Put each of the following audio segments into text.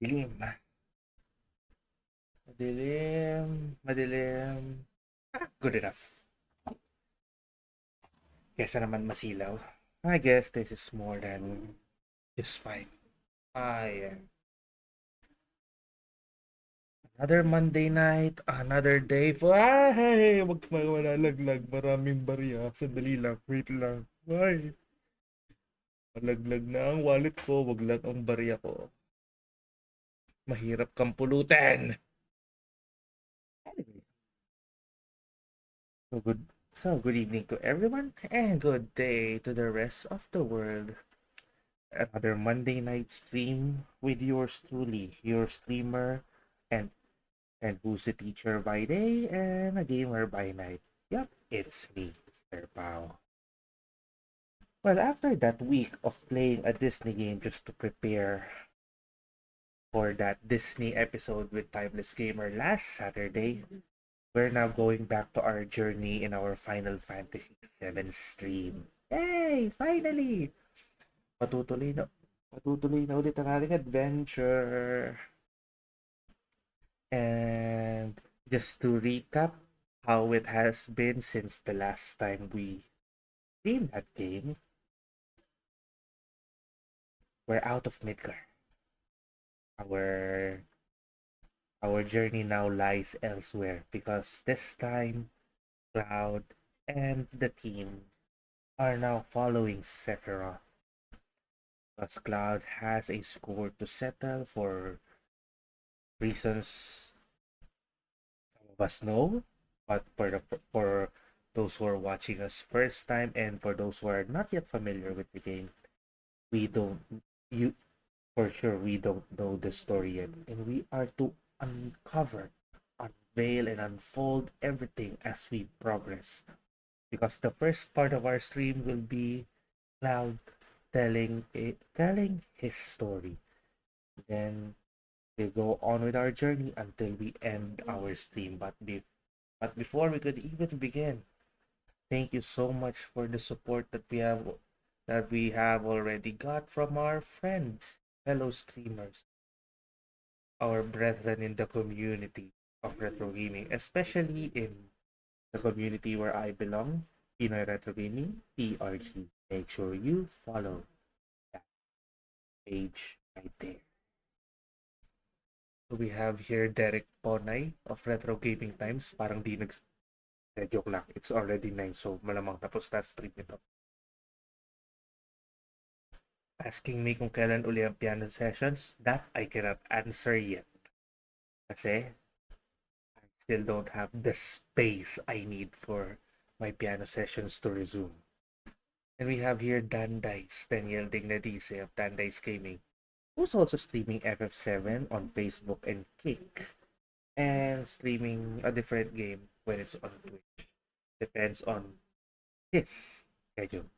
Madilim. Madilim. Madilim. Good enough. Kesa naman masilaw. I guess this is more than just fine. Yeah. Another Monday night, another day for... Ay! Wag malalaglag. Maraming barya. Sandali lang. Wait lang. Why? Malaglag na ang wallet ko. Wag lang ang barya ko. Mahirap kang pulutin. Anyway. So good evening to everyone and good day to the rest of the world. Another Monday night stream with yours truly, your streamer and who's a teacher by day and a gamer by night. Yep, it's me, Mr. Pao. Well, after that week of playing a Disney game just to prepare for that Disney episode with Timeless Gamer last Saturday, we're now going back to our journey in our Final Fantasy VII stream. Yay! Finally! Patutuloy na ulit ang ating adventure. And just to recap how it has been since the last time we played that game, we're out of Midgar. Our journey now lies elsewhere because this time Cloud and the team are now following Sephiroth. Because Cloud has a score to settle for reasons some of us know, but for those who are watching us first time and for those who are not yet familiar with the game, we don't you for sure we don't know the story yet, and we are to uncover, unveil, and unfold everything as we progress. Because the first part of our stream will be Cloud telling his story. Then we'll go on with our journey until we end our stream. But before we could even begin, thank you so much for the support that we have already got from our friends, fellow streamers, our brethren in the community of retro gaming, especially in the community where I belong, Pinoy Retro Gaming, PRG. Make sure you follow that page right there. So we have here Derek Ponay of Retro Gaming Times. Parang di nags... joke lang. It's already 9, so malamang tapos na stream nito. Asking me kung kailan uli ang piano sessions, that I cannot answer yet. Kasi I still don't have the space I need for my piano sessions to resume. And we have here Dan Dice, Daniel Dignadice of Dan Dice Gaming, who's also streaming FF7 on Facebook and Kick, and streaming a different game when it's on Twitch. Depends on his schedule.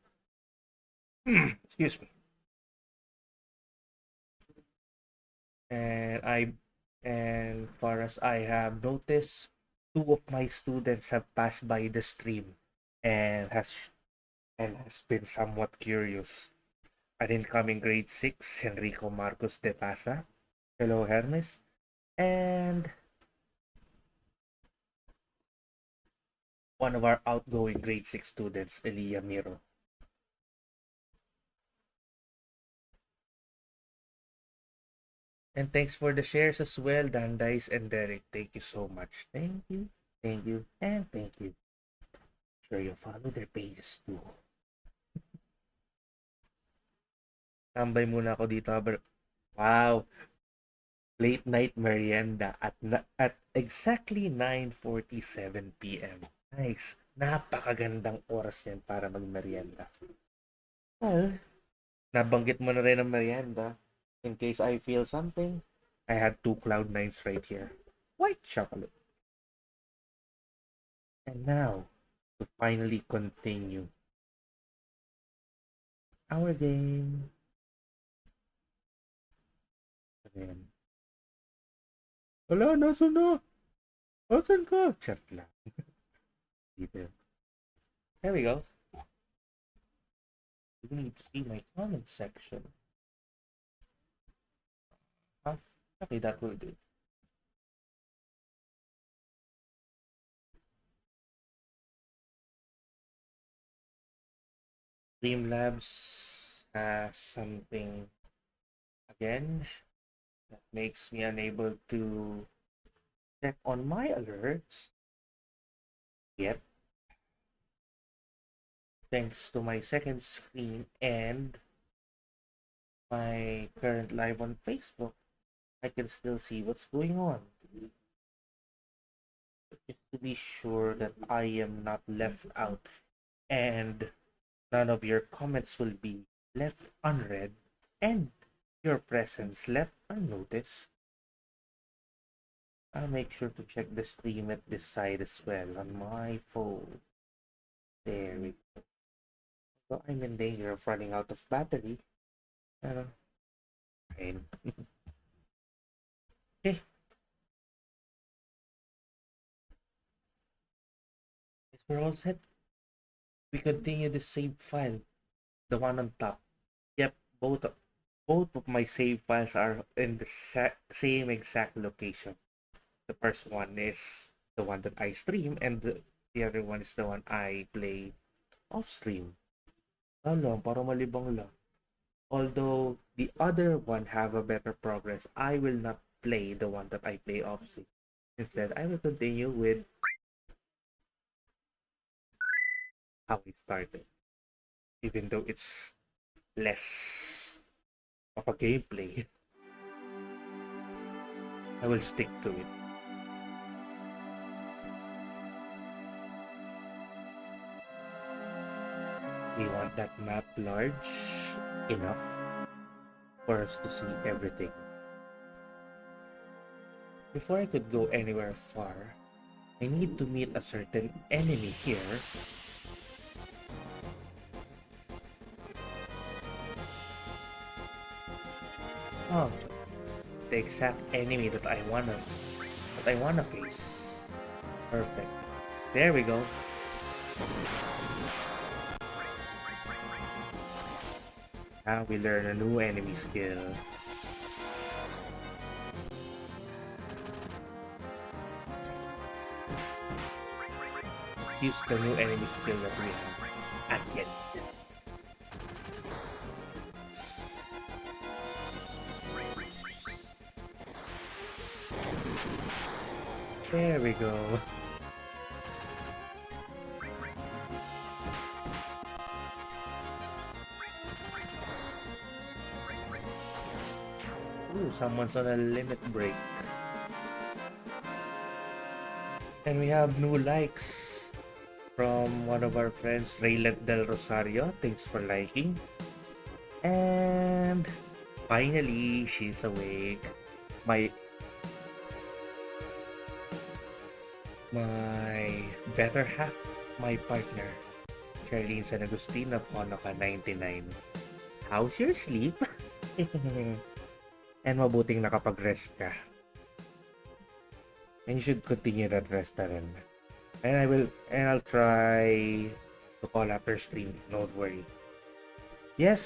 Excuse me. And far as I have noticed, two of my students have passed by the stream and has been somewhat curious. An incoming grade 6, Enrico Marcos de Pasa. Hello, Hermes. And one of our outgoing grade 6 students, Elia Miro. And thanks for the shares as well, Dandice and Derek. Thank you so much. Thank you, and thank you. Sure you follow their pages too. Tambay muna ako dito. Wow! Late night merienda at exactly 9:47 p.m. Nice. Napakagandang oras yan para magmerienda. Well, nabanggit mo na rin ang merienda. In case I feel something, I had 2 Cloud9s right here. White chocolate. And now, to finally continue our game. Ayan. Wala, nasan na? Asan ka? Chat lang. Dito. There we go. You need to see my comment section. Huh? Okay, that will do. Streamlabs has something again that makes me unable to check on my alerts. Yep. Thanks to my second screen and my current live on Facebook, I can still see what's going on. Just to be sure that I am not left out and none of your comments will be left unread and your presence left unnoticed. I'll make sure to check the stream at this side as well on my phone. There we go. So I'm in danger of running out of battery. Fine. Okay. Guess we're all set. We continue the save file, the one on top. Yep, both of my save files are in the same exact location. The first one is the one that I stream, and the other one is the one I play off stream. Alam, para malibang lang. Although the other one have a better progress, I will not play the one that I play off stream. Instead, I will continue with how it started. Even though it's less of a gameplay, I will stick to it. We want that map large enough for us to see everything. Before I could go anywhere far, I need to meet a certain enemy here. Oh, the exact enemy that I wanna face. Perfect. There we go. Now we learn a new enemy skill. Use the new enemy skill that we have. And get it. There we go. Ooh, someone's on a limit break. And we have new likes from one of our friends, Raylet Del Rosario. Thanks for liking. And finally, she's awake. My better half, my partner, Charlene San Agustin of Honoka 99. How's your sleep? And mabuting nakapag-rest ka. And you should continue that rest na rin. And I'll try to call after stream, don't worry. Yes,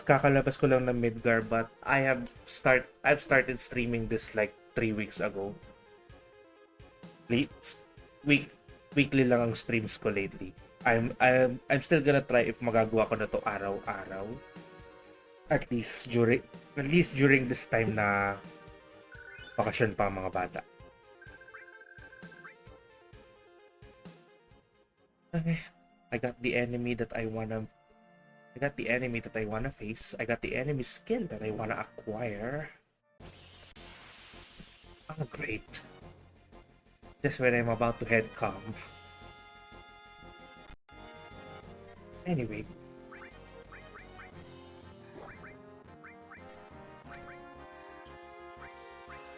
kakalabas ko lang ng Midgar, but I've started streaming this like 3 weeks ago. Weekly lang ang streams ko lately. I'm still gonna try if magagawa ko na to araw-araw. At least during this time na Bakasyon pa ang mga bata. Okay. I got the enemy that I wanna face. I got the enemy skill that I wanna acquire. Oh, great. Just when I'm about to head calm. Anyway.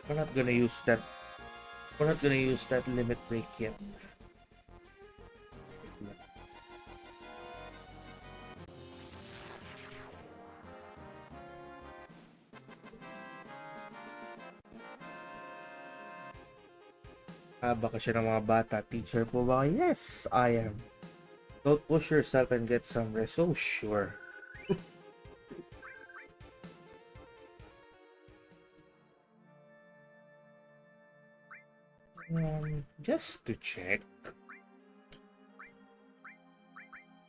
We're not gonna use that limit break yet. Bakasyon ng mga bata. Teacher po ba? Yes, I am. Don't push yourself and get some rest. Oh, sure. Just to check.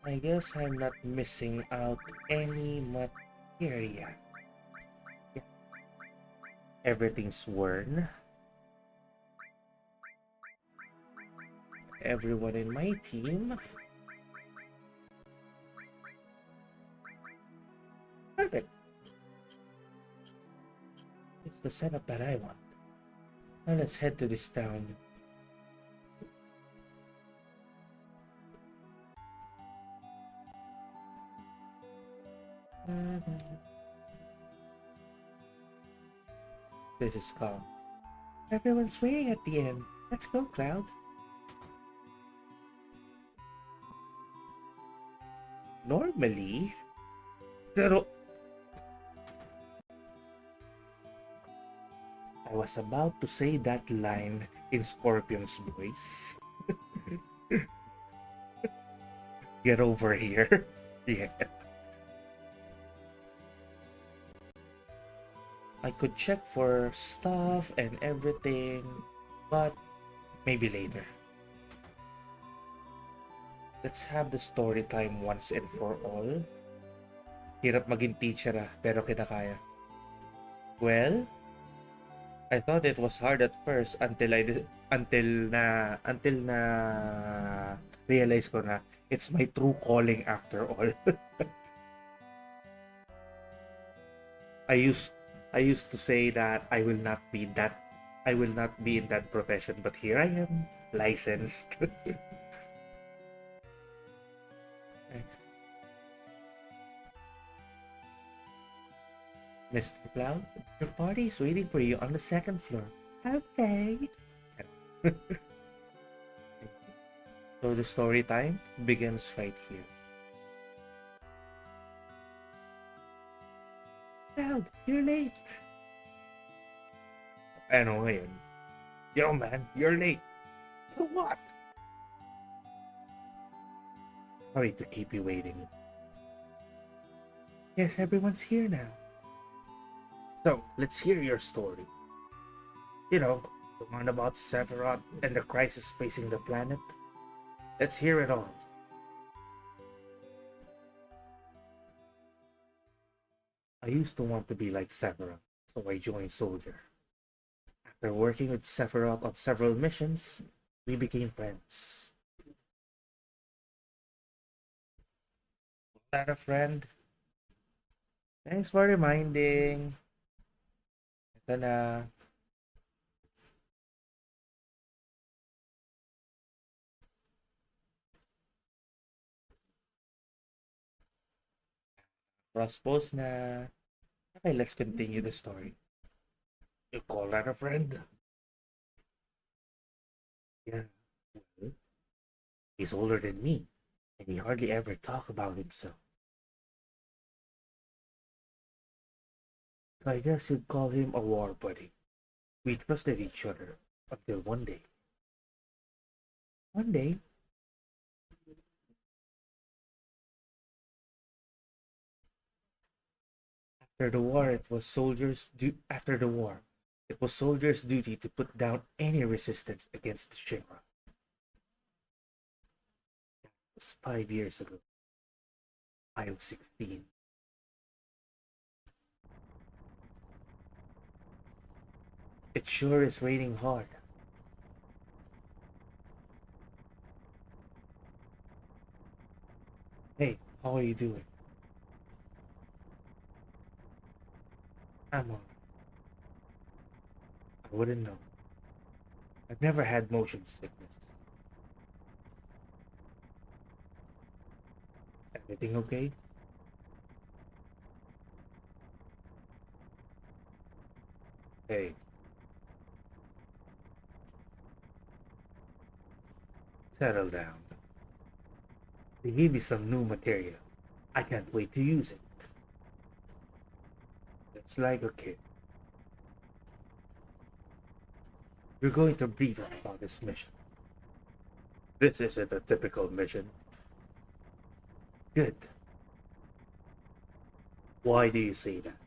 I guess I'm not missing out any materia. Yeah. Everything's worn. Everyone in my team. Perfect. It's the setup that I want. Now let's head to this town. This is calm. Everyone's waiting at the end. Let's go, Cloud. Normally, pero I was about to say that line in Scorpion's voice. Get over here. Yeah. I could check for stuff and everything, but maybe later. Let's have the story time once and for all. Hirap maging teacher pero kinakaya. Well, I thought it was hard at first until na realize ko na it's my true calling after all. I used to say that I will not be in that profession, but here I am, licensed. Mr. Cloud, your party is waiting for you on the second floor. Okay. So the story time begins right here. Cloud, you're late. Ano ngayon? Yo man, you're late. For what? Sorry to keep you waiting. Yes, everyone's here now. So, let's hear your story. You know, the one about Sephiroth and the crisis facing the planet. Let's hear it all. I used to want to be like Sephiroth, so I joined Soldier. After working with Sephiroth on several missions, we became friends. Was that a friend? Thanks for reminding. Ito na. Cross-post na. Okay, let's continue the story. You call that a friend? Yeah. Well, he's older than me, and he hardly ever talks about himself. So I guess you'd call him a war buddy. We trusted each other until one day. One day, after the war, it was soldiers' duty to put down any resistance against Shinra. That was 5 years ago. I was 16. It sure is raining hard. Hey, how are you doing? I'm alright. I wouldn't know. I've never had motion sickness. Everything okay? Hey, settle down. They gave me some new material. I can't wait to use it. It's like a kid. You're going to brief us about this mission. This isn't a typical mission. Good. Why do you say that?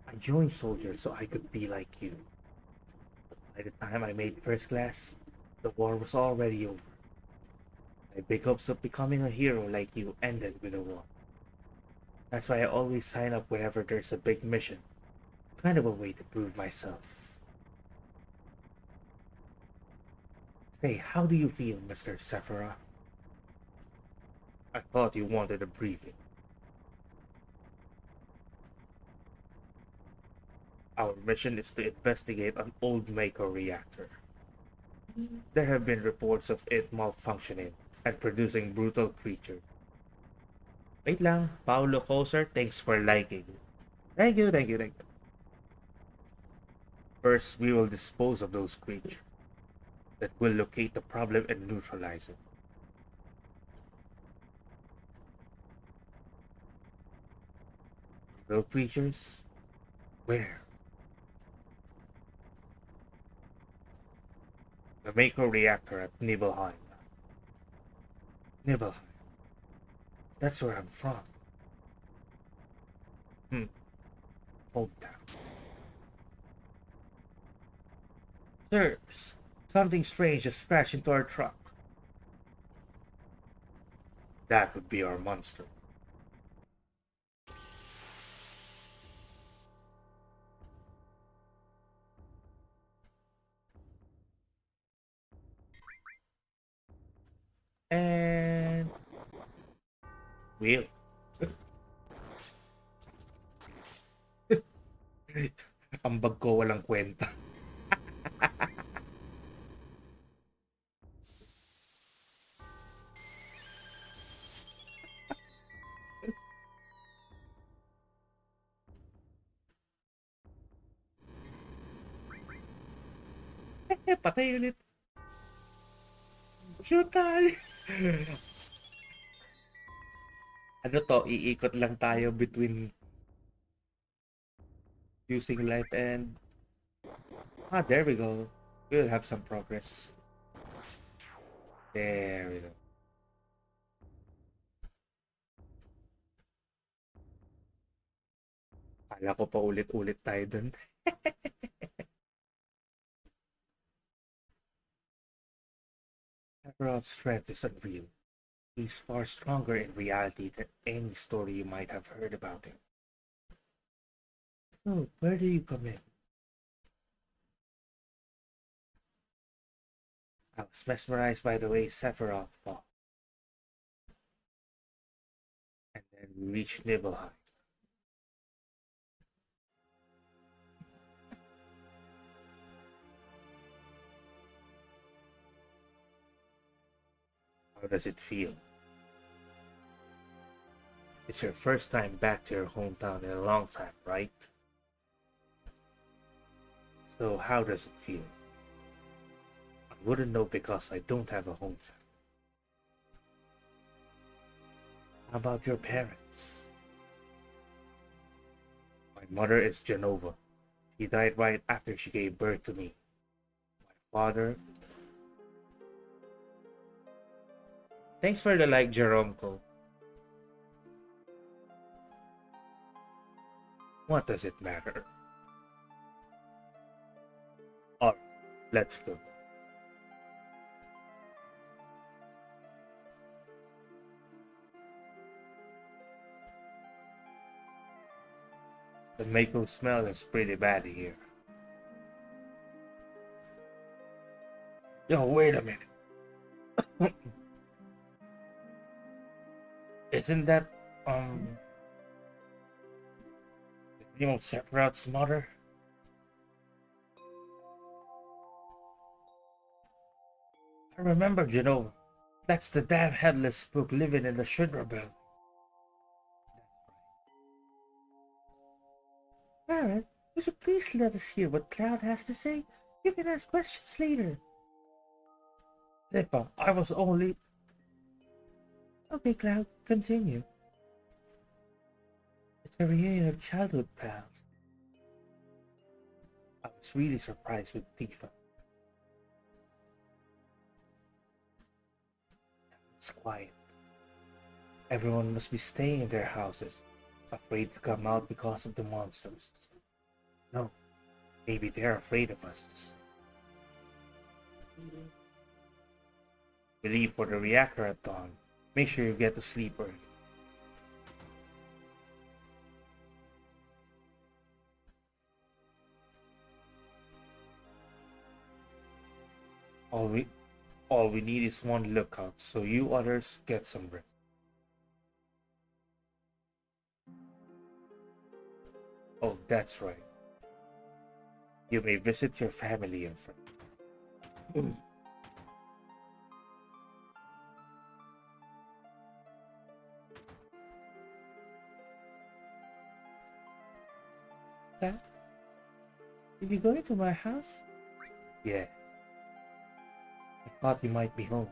I joined soldiers so I could be like you. By the time I made first class, the war was already over. My big hopes of becoming a hero like you ended with a war. That's why I always sign up whenever there's a big mission. Kind of a way to prove myself. Say, how do you feel, Mr. Sephiroth? I thought you wanted a briefing. Our mission is to investigate an old Mako reactor. There have been reports of it malfunctioning and producing brutal creatures. Wait lang, Paulo Koser, thanks for liking. Thank you. First, we will dispose of those creatures. That will locate the problem and neutralize it. Real creatures? Where? The Mako reactor at Nibelheim. Nibelheim. That's where I'm from. Hmm, hometown. Sirs, something strange just crashed into our truck. That would be our monster. And wheel. Ang bag ko walang kwenta. Patay ulit. Shoot tayo. Ano to, iikot lang tayo between using life and... Ah, there we go. We'll have some progress. There we go. Kala ko pa ulit-ulit tayo dun. Sephiroth's strength is unreal. He's far stronger in reality than any story you might have heard about him. So, where do you come in? I was mesmerized by the way Sephiroth fought. And then we reached Nibelheim. How does it feel? It's your first time back to your hometown in a long time, right? So how does it feel? I wouldn't know because I don't have a hometown. How about your parents? My mother is Genova. She died right after she gave birth to me. My father... Thanks for the like, Jeromko. What does it matter? Alright, let's go. The Mako smell is pretty bad here. Yo, wait a minute. Isn't that, um, the name of Sephiroth's mother? I remember, that's the damn headless spook living in the Shinra belt. Barrett, would you please let us hear what Cloud has to say? You can ask questions later. Tifa, I was only... Okay, Cloud, continue. It's a reunion of childhood pals. I was really surprised with Tifa. It's quiet. Everyone must be staying in their houses, afraid to come out because of the monsters. No, maybe they're afraid of us. We leave for the reactor at dawn. Make sure you get to sleep early. All we, all we need is one lookout, so you others get some rest. Oh, that's right. You may visit your family and friends. Dad, did you go into my house? Yeah, I thought you might be home.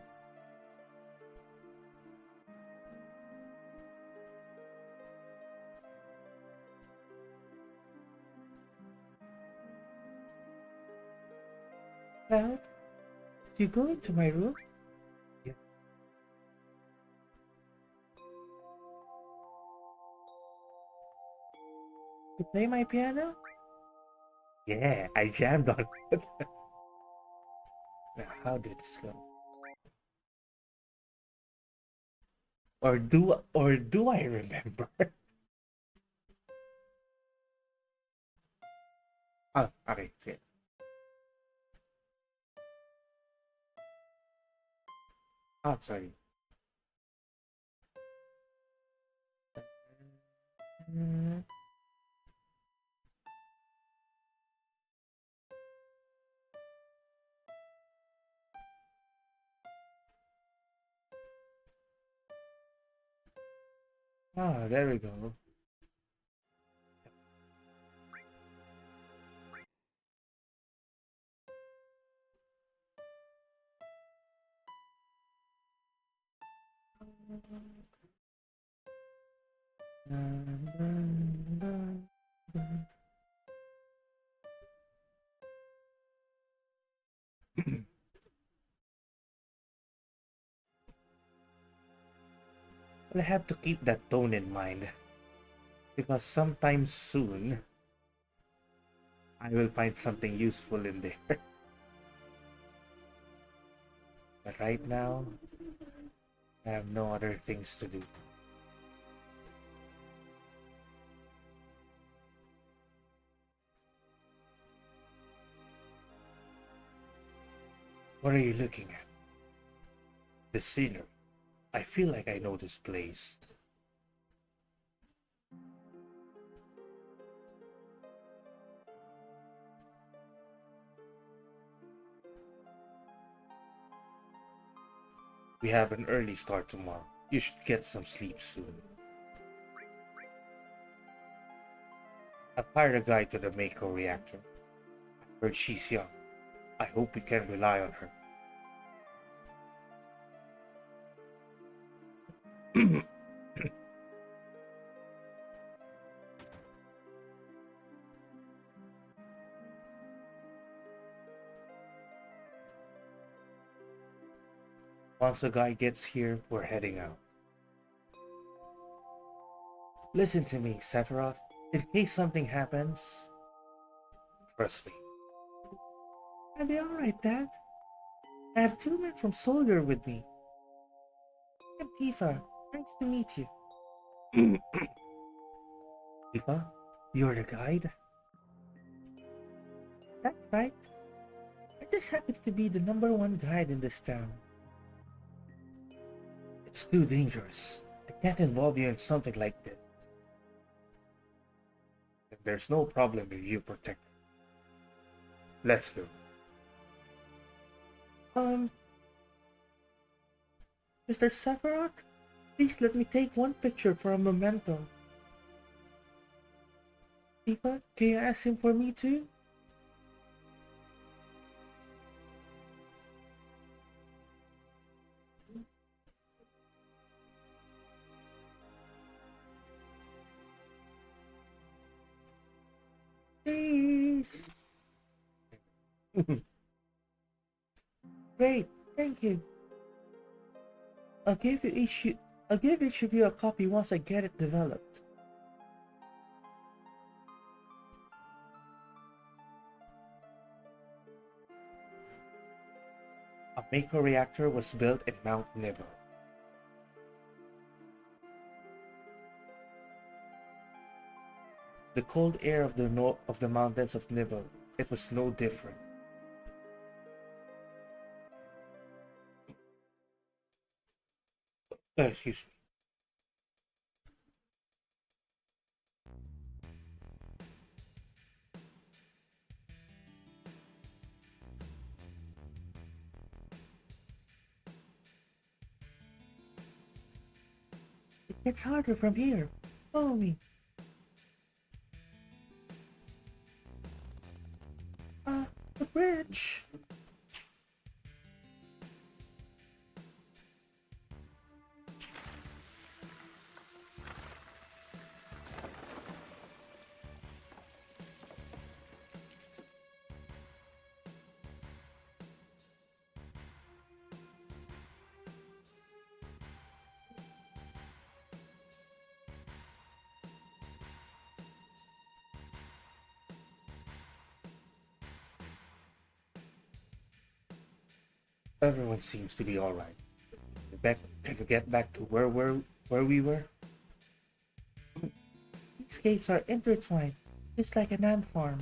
Cloud, did you go into my room? Yeah. You play my piano? Yeah, I jammed on it. Now, how did this go? Or do I remember? Oh, okay, sige. Oh, sorry. Mm, Ah, there we go. But I have to keep that tone in mind because sometime soon I will find something useful in there. But right now, I have no other things to do. What are you looking at? The scenery. I feel like I know this place. We have an early start tomorrow. You should get some sleep soon. I've hired a guide to the Mako reactor. I heard she's young. I hope we can rely on her. Once the guy gets here, we're heading out. Listen to me, Sephiroth. In case something happens, trust me. I'll be alright, Dad. I have two men from Soldier with me. I'm Tifa. Nice to meet you. Tifa, you're the guide? That's right. I just just happens to be the #1 guide in this town. It's too dangerous. I can't involve you in something like this. And there's no problem if you protect her. Let's go. Um, Mr. Sephiroth, please let me take one picture for a memento. Tifa, can you ask him for me too? Please. Great, thank you. I'll give you each. I'll give each of you a copy once I get it developed. A Mako reactor was built in Mount Nibel. The cold air of the mountains of Nibel, it was no different. Excuse me. It gets harder from here. Follow me. The bridge. Everyone seems to be all right. Can we get back to where we were? These caves are intertwined, just like an ant farm.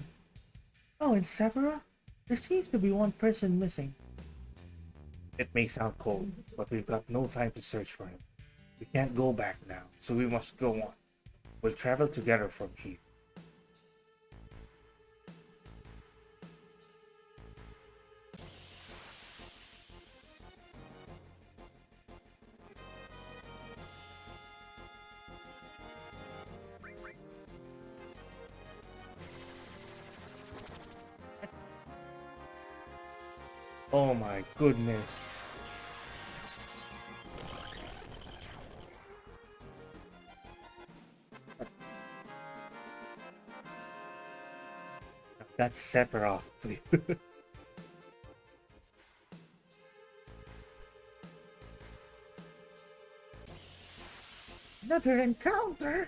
Oh, in Sephiroth, there seems to be one person missing. It may sound cold, but we've got no time to search for him. We can't go back now, so we must go on. We'll travel together from here. Oh my goodness. That's Sephiroth. Another encounter?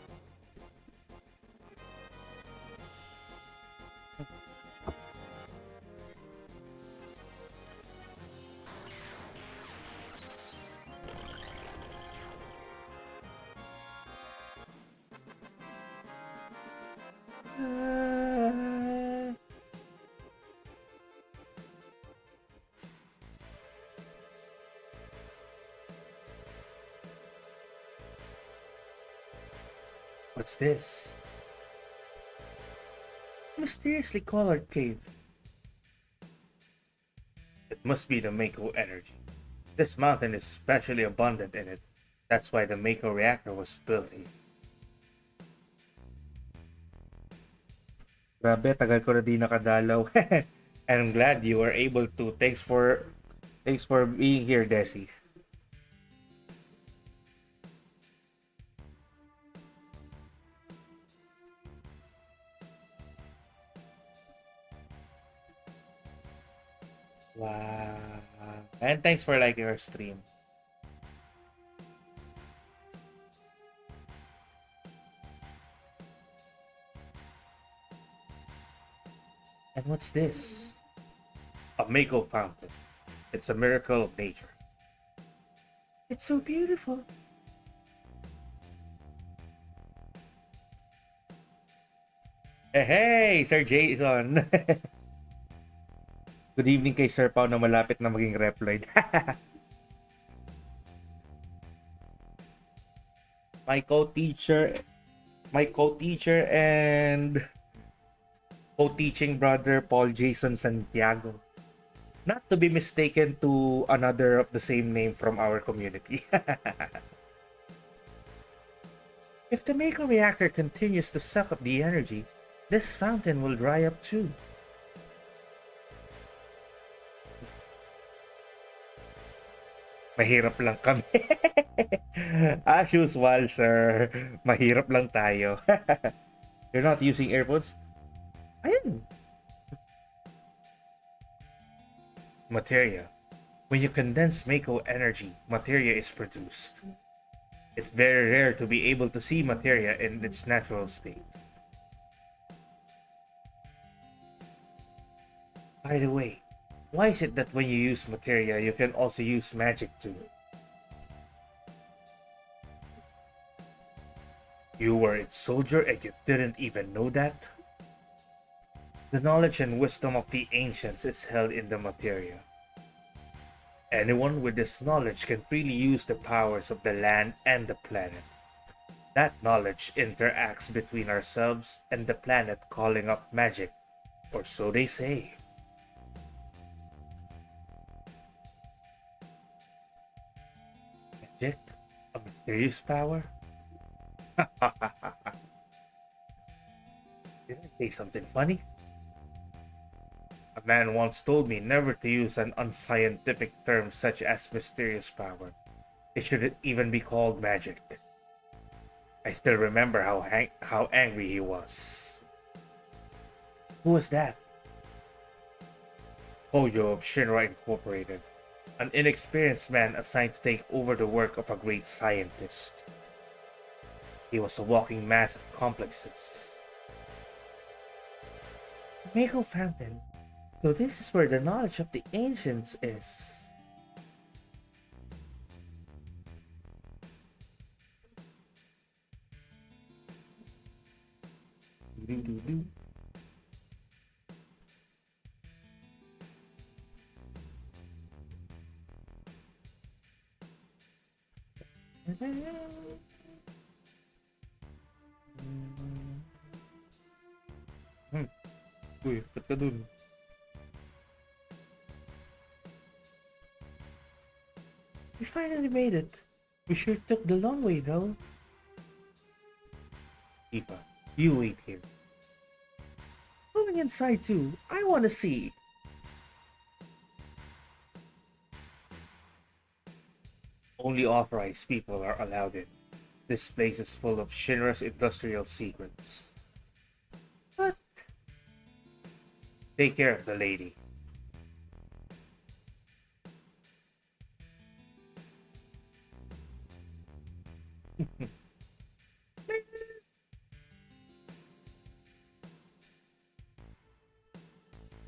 Uh, what's this? Mysteriously colored cave. It must be the Mako energy. This mountain is especially abundant in it. That's why the Mako reactor was built here. Grabe, tagal ko na di nakadalaw. And I'm glad you were able to. Thanks for being here, Desi. Wow. And thanks for liking our stream. And what's this? A Mako fountain. It's a miracle of nature. It's so beautiful. Hey, Sir Jason. Good evening kay Sir Pao na malapit na maging Reploid. my co-teacher, my co-teacher and co-teaching brother Paul Jason Santiago. Not to be mistaken to another of the same name from our community. If the Mako reactor continues to suck up the energy, this fountain will dry up too. Mahirap lang kami. As usual, sir. Mahirap lang tayo. You're not using AirPods? Ayun. Materia. When you condense Mako energy, materia is produced. It's very rare to be able to see materia in its natural state. By the way, why is it that when you use materia, you can also use magic too? You were its soldier and you didn't even know that? The knowledge and wisdom of the ancients is held in the materia. Anyone with this knowledge can freely use the powers of the land and the planet. That knowledge interacts between ourselves and the planet, calling up magic, or so they say. Magic? A mysterious power? Did I say something funny? A man once told me never to use an unscientific term such as mysterious power. It shouldn't even be called magic. I still remember how angry he was. Who was that? Hojo of Shinra Incorporated, an inexperienced man assigned to take over the work of a great scientist. He was a walking mass of complexes. Mako Fountain. So this is where the knowledge of the ancients is. Uy, ba't ka dun? We finally made it. We sure took the long way though. Eva, you wait here. Going inside too. I want to see. Only authorized people are allowed in. This place is full of Shinra's industrial secrets. But take care of the lady.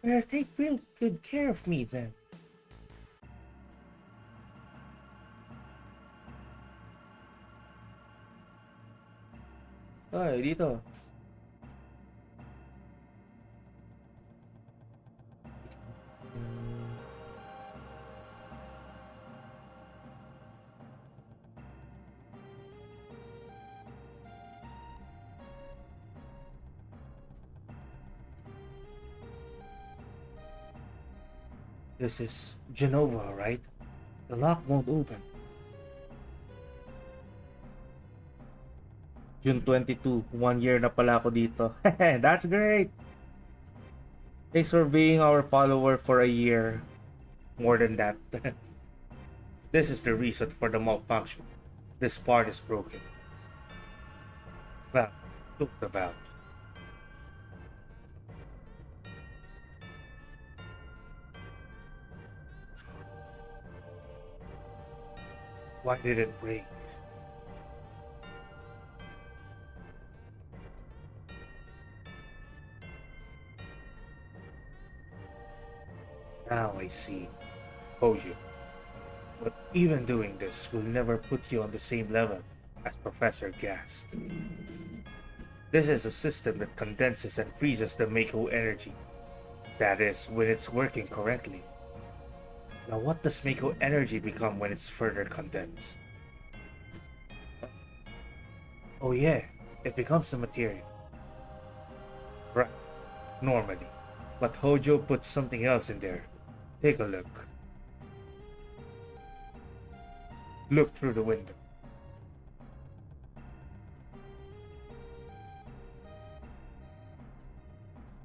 Better take real good care of me then. Ay, dito. This is Genova, right? The lock won't open. June 22, 1 year na pala ako dito. That's great! Thanks for being our follower for a year. More than that. This is the reason for the malfunction. This part is broken. Well, look about. Why did it break? Now I see. Hojo. But even doing this will never put you on the same level as Professor Gast. This is a system that condenses and freezes the Mako energy. That is, when it's working correctly. Now what does Mako energy become when it's further condensed? Oh yeah, it becomes a material. Right, normally. But Hojo puts something else in there. Take a look. Look through the window.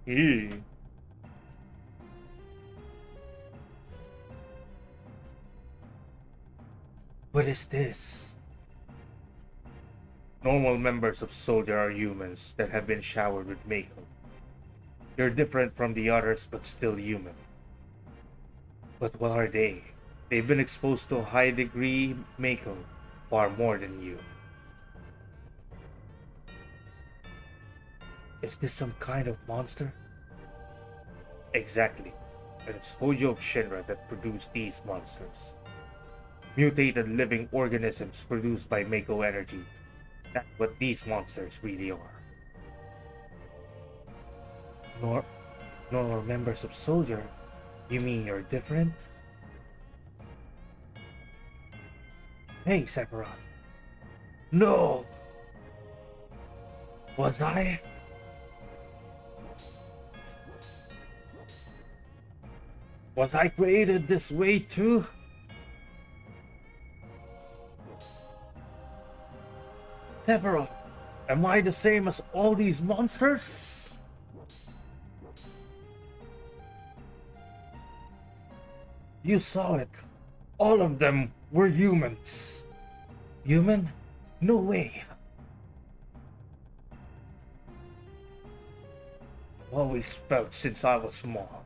Eee. What is this? Normal members of Soldier are humans that have been showered with Mako. You're different from the others, but still human. But what are they? They've been exposed to a high degree Mako, far more than you. Is this some kind of monster? Exactly. And it's Hojo of Shinra that produced these monsters. Mutated living organisms produced by Mako energy. That's what these monsters really are. Nor normal members of Soldier? You mean you're different? Hey, Sephiroth. No! Was I? Was I created this way too? Sephiroth, am I the same as all these monsters? You saw it. All of them were humans. Human? No way. I've always felt since I was small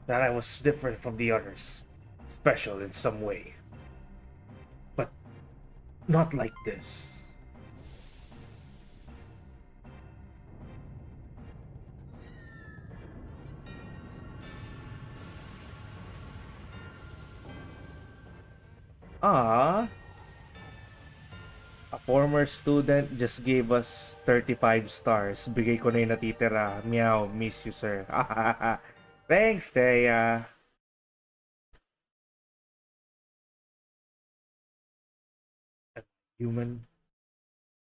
that I was different from the others, special in some way. But not like this. Ah, a former student just gave us 35 stars. Bigay ko na yung natitira. Meow, miss you, sir. Thanks, Thea. Human,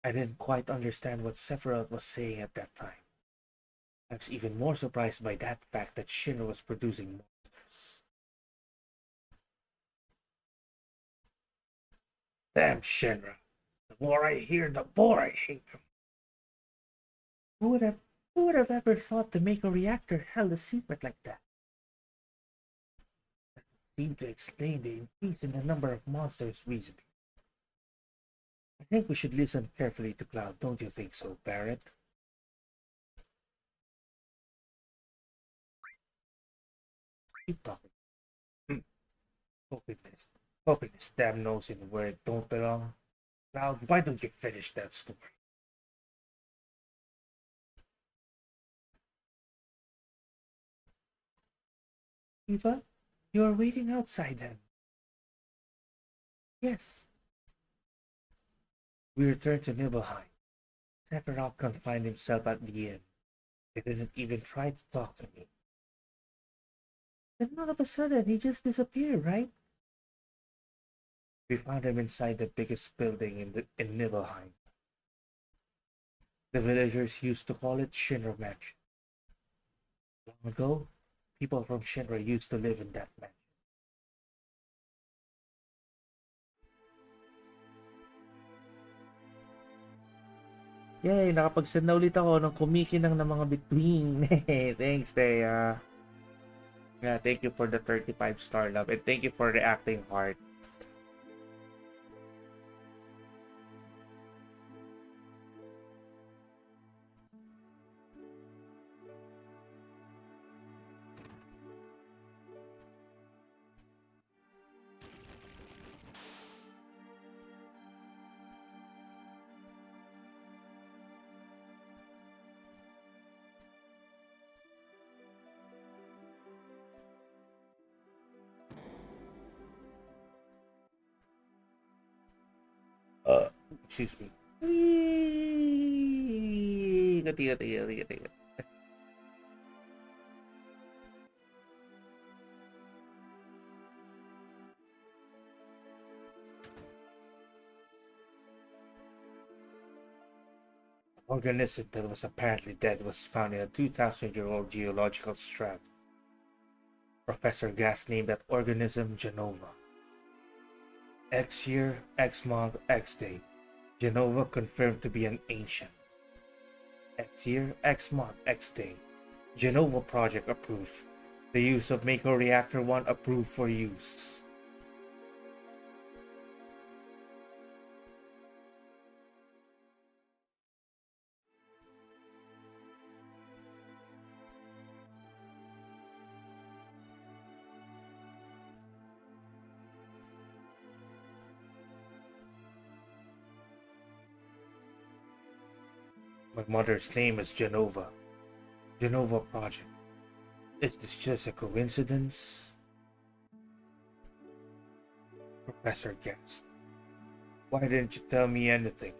I didn't quite understand what Sephiroth was saying at that time. I was even more surprised by that fact that Shinra was producing monsters. Damn Shinra. The more I hear, the more I hate them. Who would have who would have ever thought to make a reactor held a secret like that? That would seem to explain the increase in the number of monsters recently. I think we should listen carefully to Cloud, don't you think so, Barrett? Keep talking. Hmm. Hoping this damn nose in where it don't belong. Cloud, why don't you finish that story? Eva, you are waiting outside then. Yes. We returned to Nibelheim. Sephiroth confined himself at the inn. He didn't even try to talk to me. Then all of a sudden, he just disappeared, right? We found him inside the biggest building in Nibelheim. The villagers used to call it Shinra Mansion. Long ago, people from Shinra used to live in that mansion. Yay! Nakapag-send na ulit ako ng kumikinang ng mga between. Thanks, Thea. Yeah, thank you for the 35 star love and thank you for reacting hard. Excuse me. Tiga. organism that was apparently dead was found in a 2,000-year-old geological strata. Professor Gas named that organism Genova. X year, X month, X day. Genova confirmed to be an ancient. X year, X month, X day. Genova project approved. The use of Mako Reactor 1 approved for use. My mother's name is Genova. Genova project. Is this just a coincidence? Professor guessed. Why didn't you tell me anything?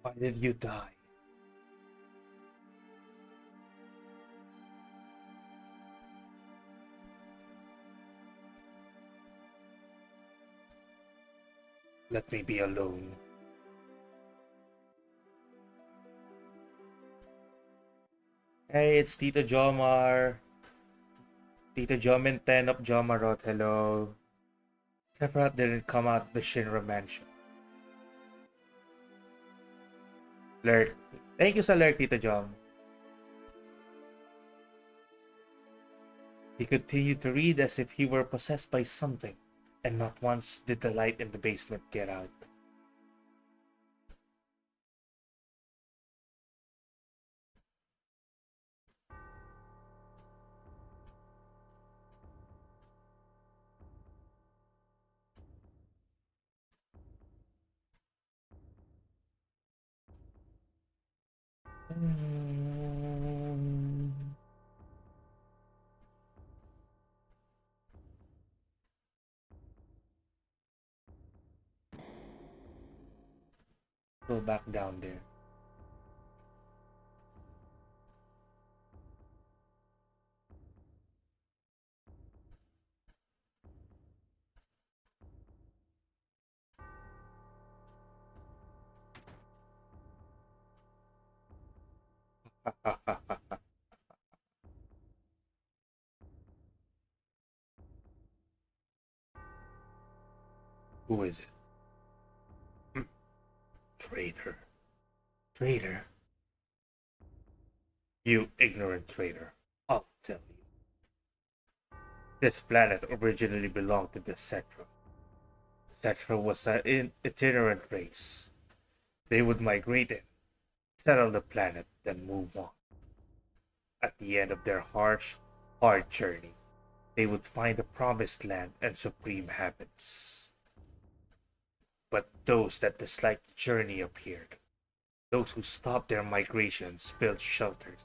Why did you die? Let me be alone. Hey, it's Tita Jomar. Tita Jomin 10 of Jomarot, hello. Sephiroth didn't come out the Shinra mansion. Lurk. Thank you sa lurk, Tita Jom. He continued to read as if he were possessed by something, and not once did the light in the basement get out. Go back down there. Who is it? Traitor. Traitor? You ignorant traitor. I'll tell you. This planet originally belonged to the Cetra. Cetra was an itinerant race. They would migrate in, settle the planet, then move on. At the end of their harsh, hard journey, they would find the promised land and supreme happiness. But those that disliked the journey appeared. Those who stopped their migrations built shelters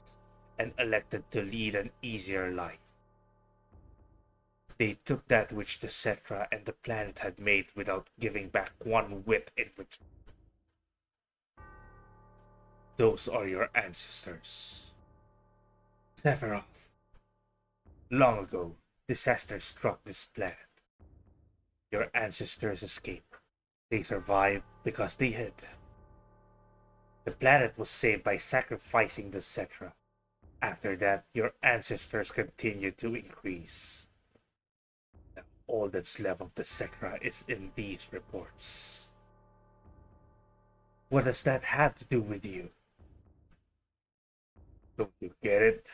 and elected to lead an easier life. They took that which the Cetra and the planet had made without giving back one whit in return. Those are your ancestors. Sephiroth. Long ago, disaster struck this planet. Your ancestors escaped. They survived because they hid. The planet was saved by sacrificing the Cetra. After that, your ancestors continued to increase. Now, all that's left of the Cetra is in these reports. What does that have to do with you? Don't you get it?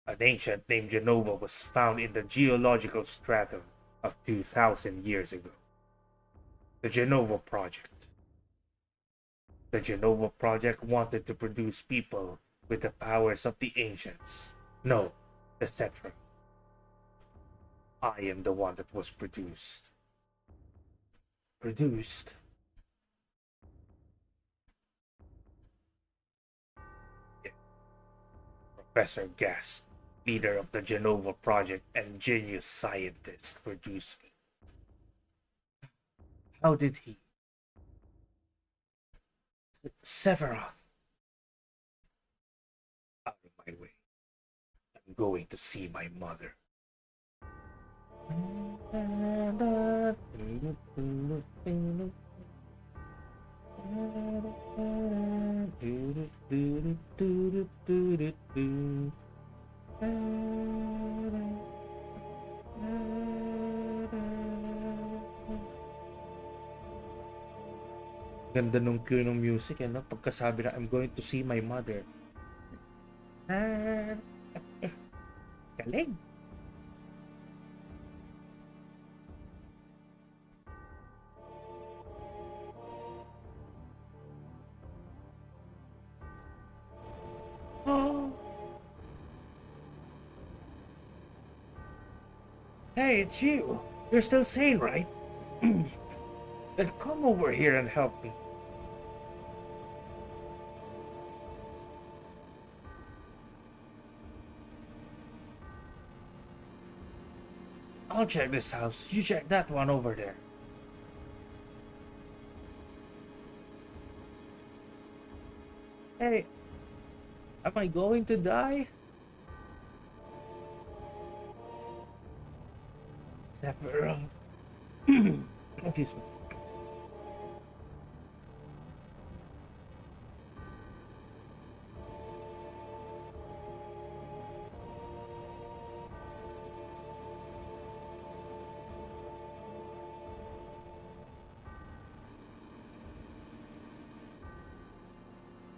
An ancient named Genova was found in the geological stratum of 2,000 years ago. The Genova Project. The Genova Project wanted to produce people with the powers of the ancients. No, the Cetra. I am the one that was produced. Produced? Yeah. Professor Gas, leader of the Genova Project and genius scientist, produced me. How did he? Sephiroth. Out of my way. I'm going to see my mother. Ganda nung cue ng music, no? Pagkasabi na, I'm going to see my mother. Galing! Oh. Hey, it's you! You're still sane, right? Then come over here and help me. I'll check this house. You check that one over there. Hey, am I going to die? Sephiroth. Excuse me.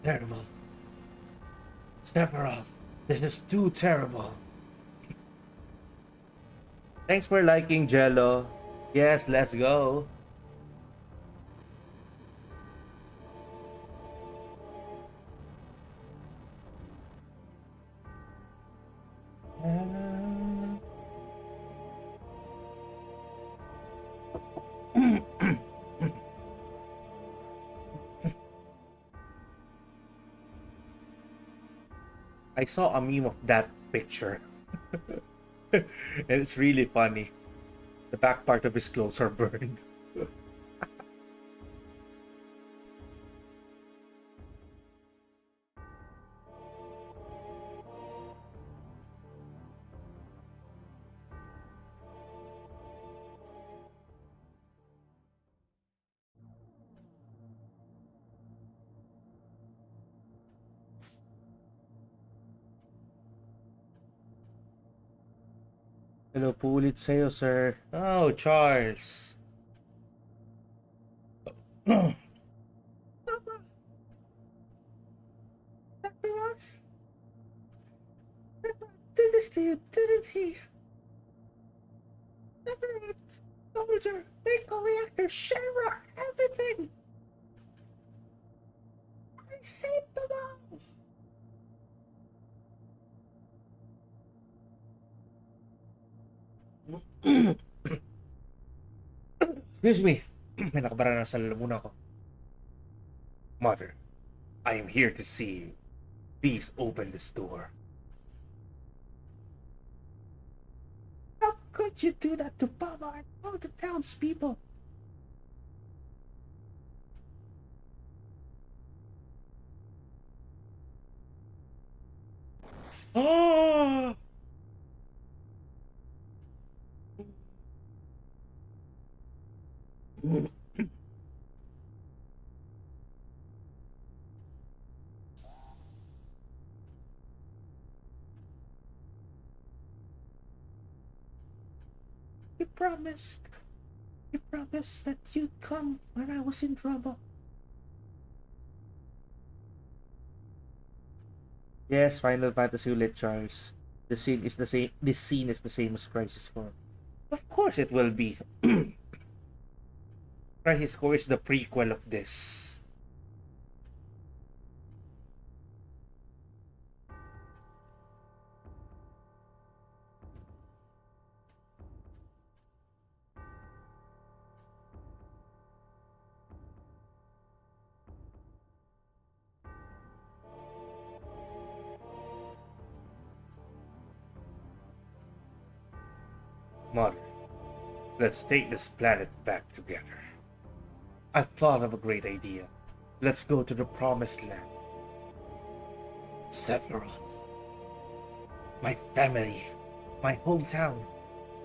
Terrible. Sephiroth, this is too terrible. Thanks for liking, Jello. Yes, let's go. I saw a meme of that picture. And it's really funny. The back part of his clothes are burned. Hello po ulit sa'yo, sir. Oh, Charles. Sephiroth? Sephiroth did this to you, didn't he? Sephiroth, soldier, make a reactor, Shamrock, everything. I hate them all. Excuse me. May nakabara na sa lalamunan ko. Mother, I am here to see you. Please open this door. How could you do that to Papa and all the townspeople? Oh! You promised. You promised that you'd come when I was in trouble. Yes, Final Fantasy ulit, Charles. The scene is the same. This scene is the same as Crisis Core. Of course, it will be. Crisis Core is the prequel of this. Mother, let's take this planet back together. I've thought of a great idea. Let's go to the promised land. Sephiroth. My family. My hometown.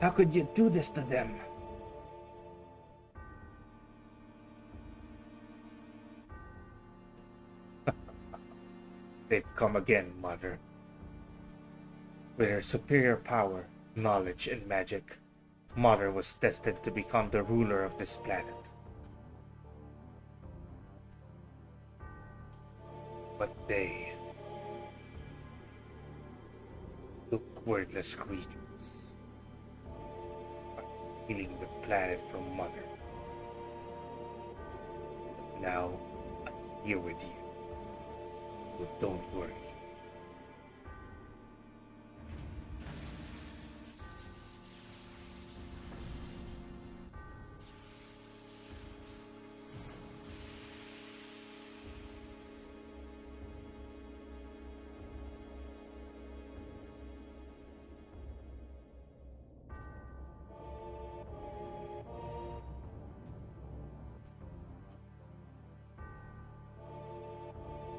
How could you do this to them? They've come again, Mother. With her superior power, knowledge, and magic, Mother was destined to become the ruler of this planet. But they, those wordless creatures, are stealing the planet from Mother. Now, I'm here with you, so don't worry.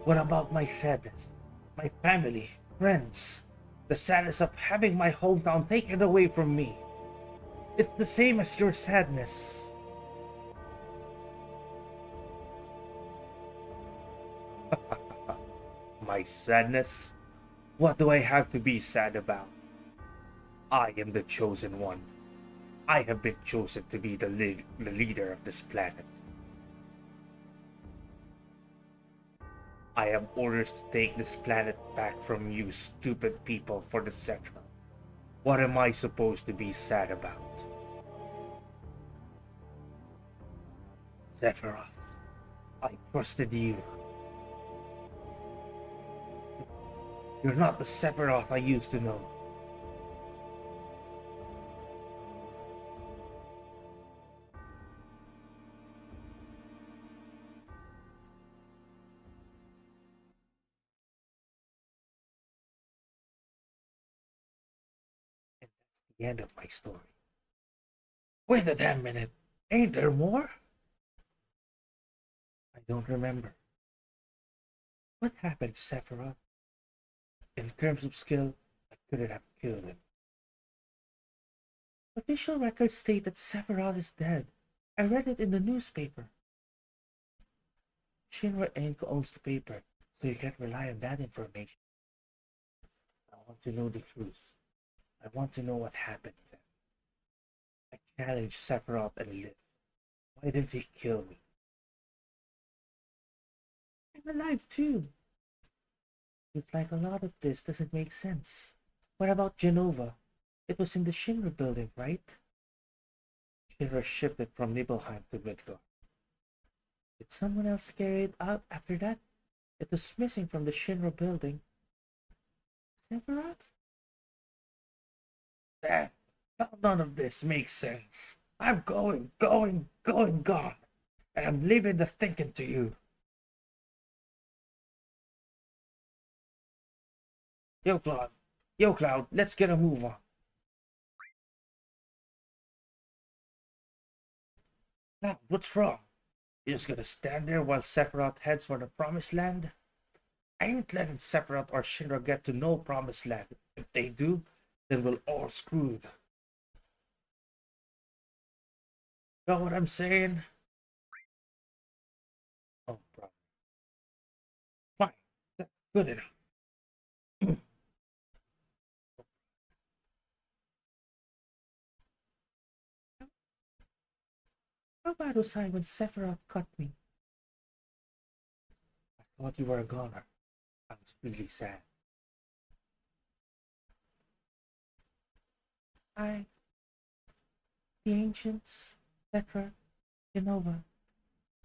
What about my sadness? My family, friends? The sadness of having my hometown taken away from me. It's the same as your sadness. My sadness? What do I have to be sad about? I am the chosen one. I have been chosen to be the leader of this planet. I have orders to take this planet back from you stupid people for the Sephiroth. What am I supposed to be sad about? Sephiroth, I trusted you. You're not the Sephiroth I used to know. And that's the end of my story. Wait a damn minute. Ain't there more? I don't remember. What happened to Sephiroth? In terms of skill, I couldn't have killed him. Official records state that Sephiroth is dead. I read it in the newspaper. Shinra Inc. owns the paper, so you can't rely on that information. I want to know the truth. I want to know what happened then. I challenged Sephiroth and lived. Why didn't he kill me? I'm alive too. It's like a lot of this doesn't make sense. What about Genova? It was in the Shinra building, right? Shinra shipped it from Nibelheim to Midgar. Did someone else carry it out after that? It was missing from the Shinra building. Sephiroth? Dad, none of this makes sense. I'm going, gone. And I'm leaving the thinking to you. Yo, Cloud, let's get a move on. Cloud, what's wrong? You just gonna stand there while Sephiroth heads for the Promised Land? I ain't letting Sephiroth or Shinra get to know Promised Land. If they do, then we're all screwed. Know what I'm saying? Oh, bro. Fine, that's good enough. How bad was I when Sephiroth cut me? I thought you were a goner. I was really sad. I, the ancients, Tetra, Genova,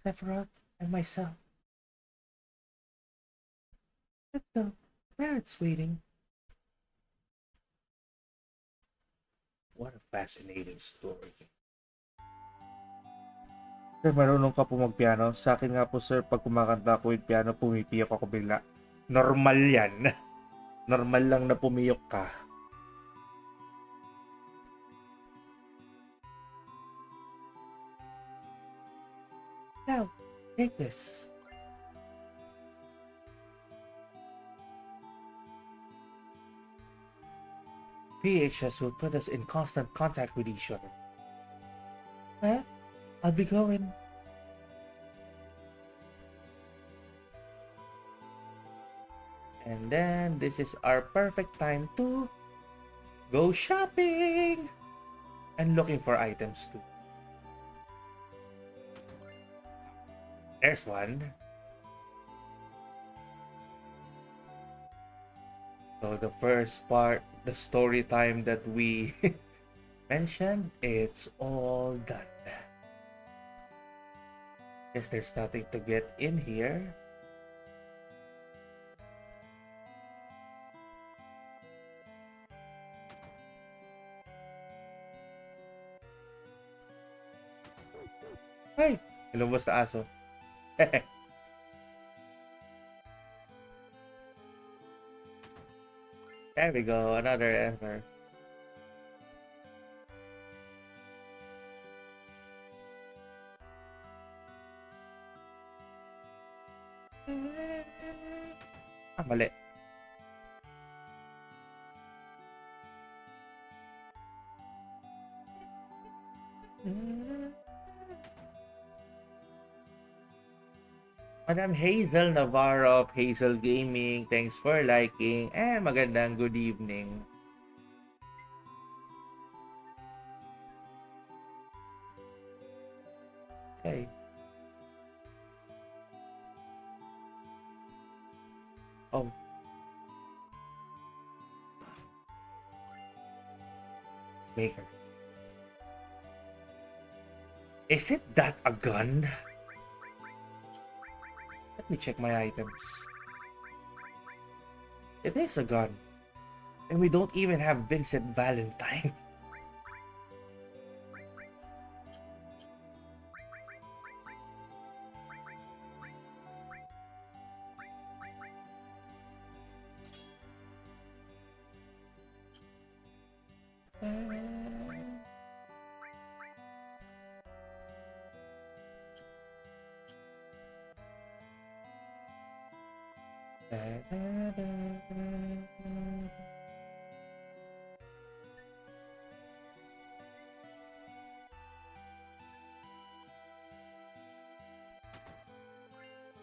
Sephiroth, and myself. Let's go. Barrett's waiting. What a fascinating story. Sir, marunong ka po magpiano? Sa akin nga po, sir, pag kumakanta ako with piano, pumipiyok ako bigla. Normal yan. Normal lang na pumiyok ka. Now, take this. PHS will put us in constant contact with each other. Well, I'll be going. And then this is our perfect time to go shopping and looking for items too. There's one. So the first part, the story time that we mentioned, it's all done. Guess there's nothing to get in here. Ay! Lumabas na aso. There we go, another ever. Ah, mali. Madam Hazel Navarro of Hazel Gaming, thanks for liking and magandang good evening. Okay. Oh. Maker. Is it that a gun? Let me check my items. It is a gun. And we don't even have Vincent Valentine.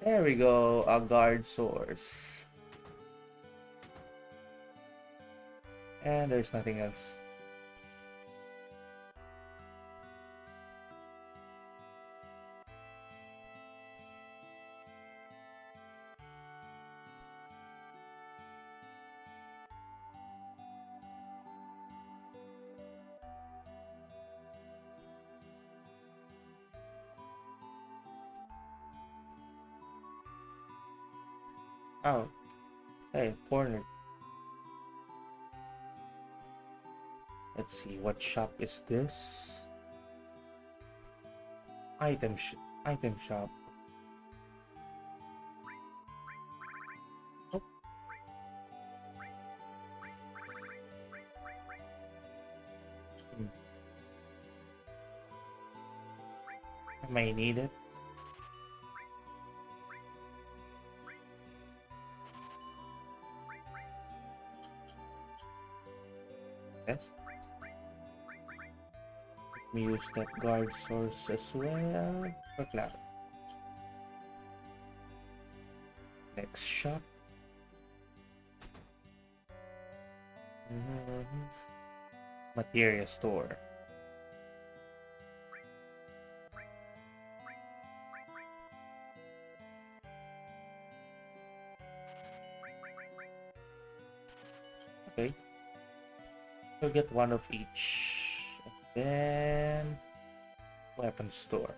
There we go, a guard source. And there's nothing else. Oh, hey, corner. Let's see, what shop is this? Item shop. Oh. I may need it. Yes. Let me use that guard source as well. But now, next shop. Materia store. Okay. We'll get one of each. And then weapon store.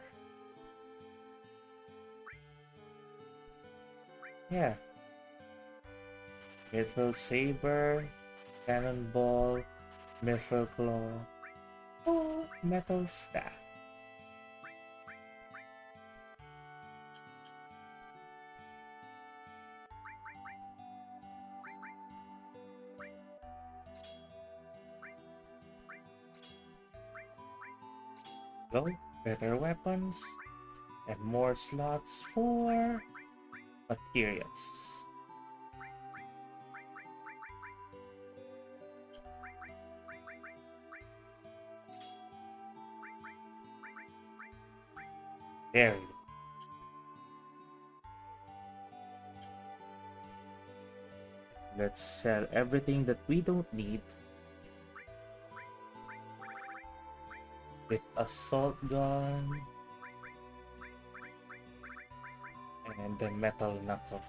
Yeah. Mithril saber, cannonball, mithril claw, oh, metal staff. Go, better weapons, and more slots for materials. There we go. Let's sell everything that we don't need. This assault gun. And the metal knuckle.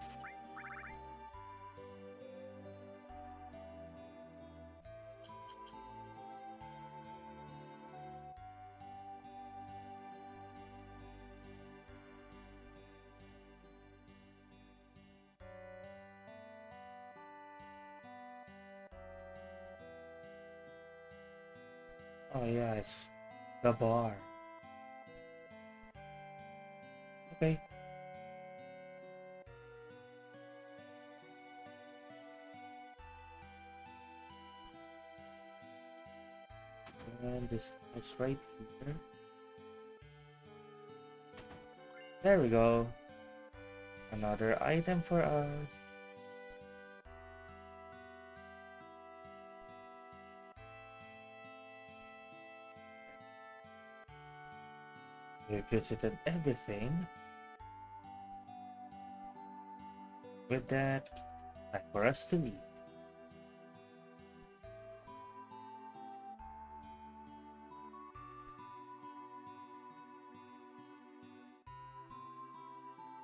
Oh yes, the bar. Okay. And this is right here. There we go. Another item for us. We visited everything. With that, time for us to leave.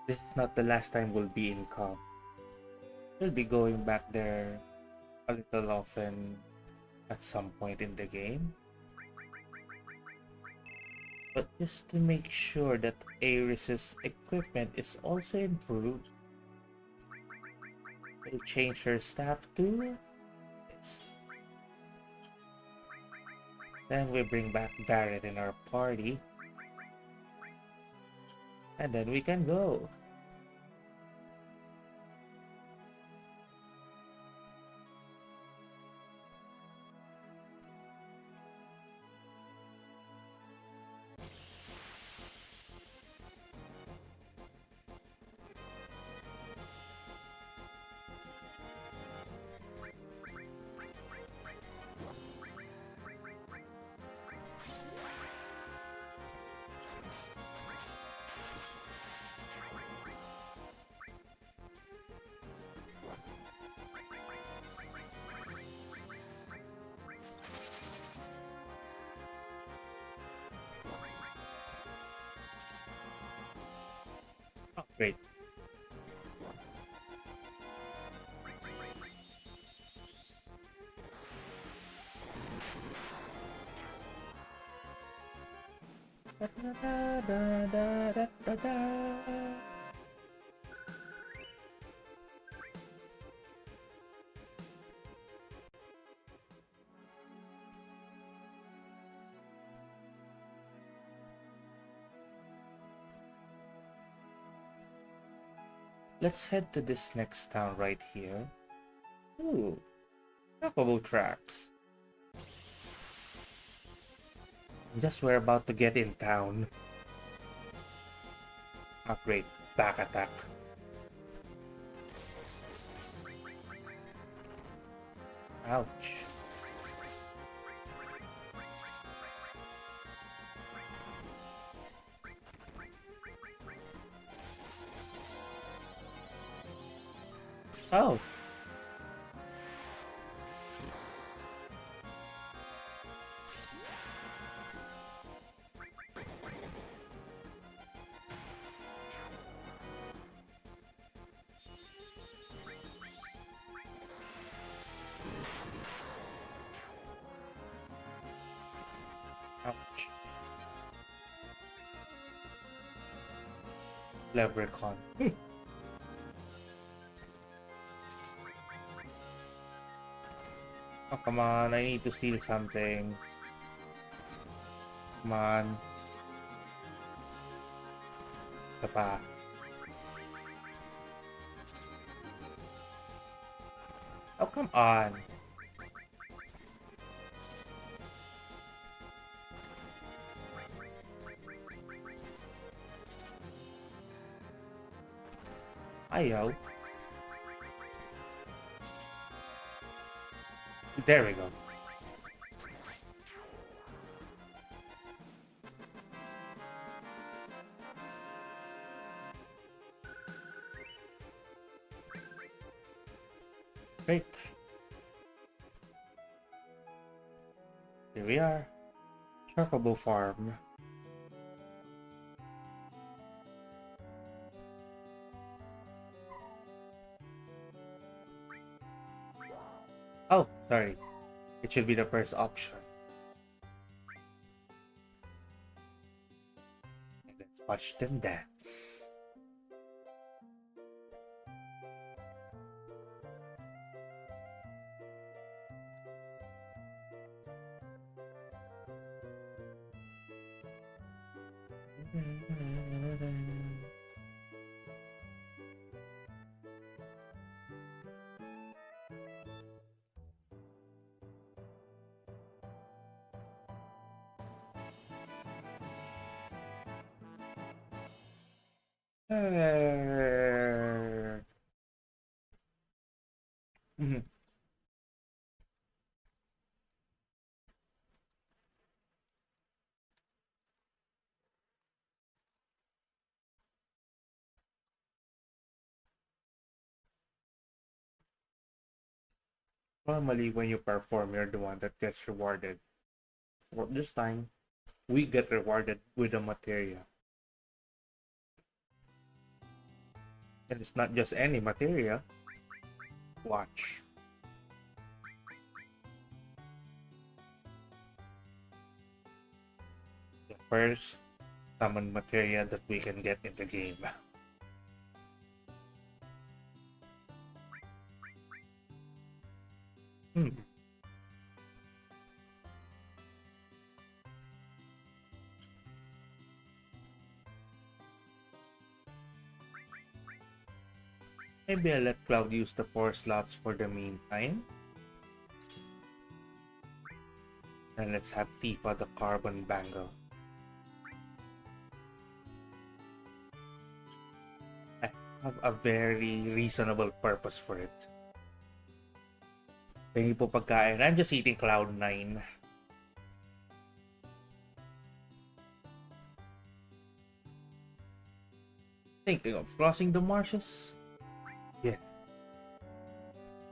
This is not the last time we'll be in camp. We'll be going back there a little often at some point in the game. But just to make sure that Aeris's equipment is also improved, we'll change her staff to this. Then we bring back Barret in our party. And then we can go. Oh, great. Let's head to this next town right here. Ooh, Chocobo tracks. Just we're about to get in town. Upgrade back attack. Ouch. Oh. Ouch. Leprechaun. Oh, come on, I need to steal something. Come on. Isa pa. Oh, come on. Ayaw. There we go. Great. Here we are. Chocobo Farm. Oh, sorry. It should be the first option. And let's watch them dance. Mhm. Normally, when you perform, you're the one that gets rewarded. Well, this time, we get rewarded with the material. And it's not just any material. Watch. The first summon material that we can get in the game. Hmm. Maybe I'll let Cloud use the 4 slots for the meantime. And let's have Tifa the carbon bangle. I have a very reasonable purpose for it. Pengi po pagkain. I'm just eating Cloud 9. Thinking of crossing the marshes? Yeah.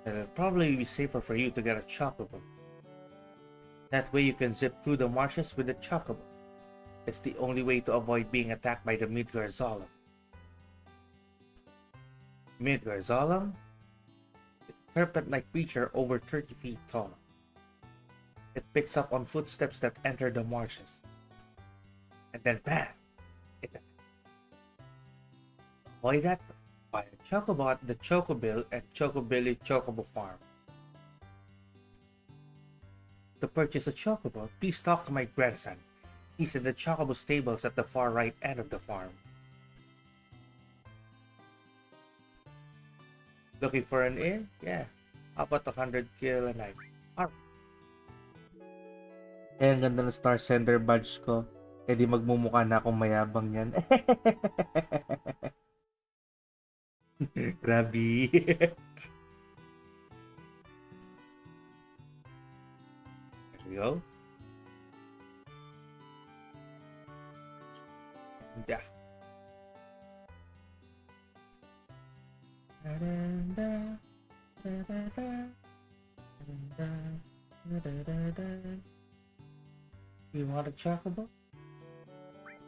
It'll probably be safer for you to get a chocobo. That way you can zip through the marshes with a chocobo. It's the only way to avoid being attacked by the Midgar Zolom. Midgar Zolom? It's a serpent-like creature over 30 feet tall. It picks up on footsteps that enter the marshes. And then bam! It avoid that by a chocobo at the Chocobill and Chocobilly Chocobo Farm. To purchase a chocobo, please talk to my grandson. He's in the chocobo stables at the far right end of the farm. Looking for an inn? Yeah. How about 100 kill a night? Alright. Eh, ang ganda ng Star Sender badge ko. Eh di magmumukha na akong mayabang yan. Grabe. There we go. Yeah. You want a chocobo?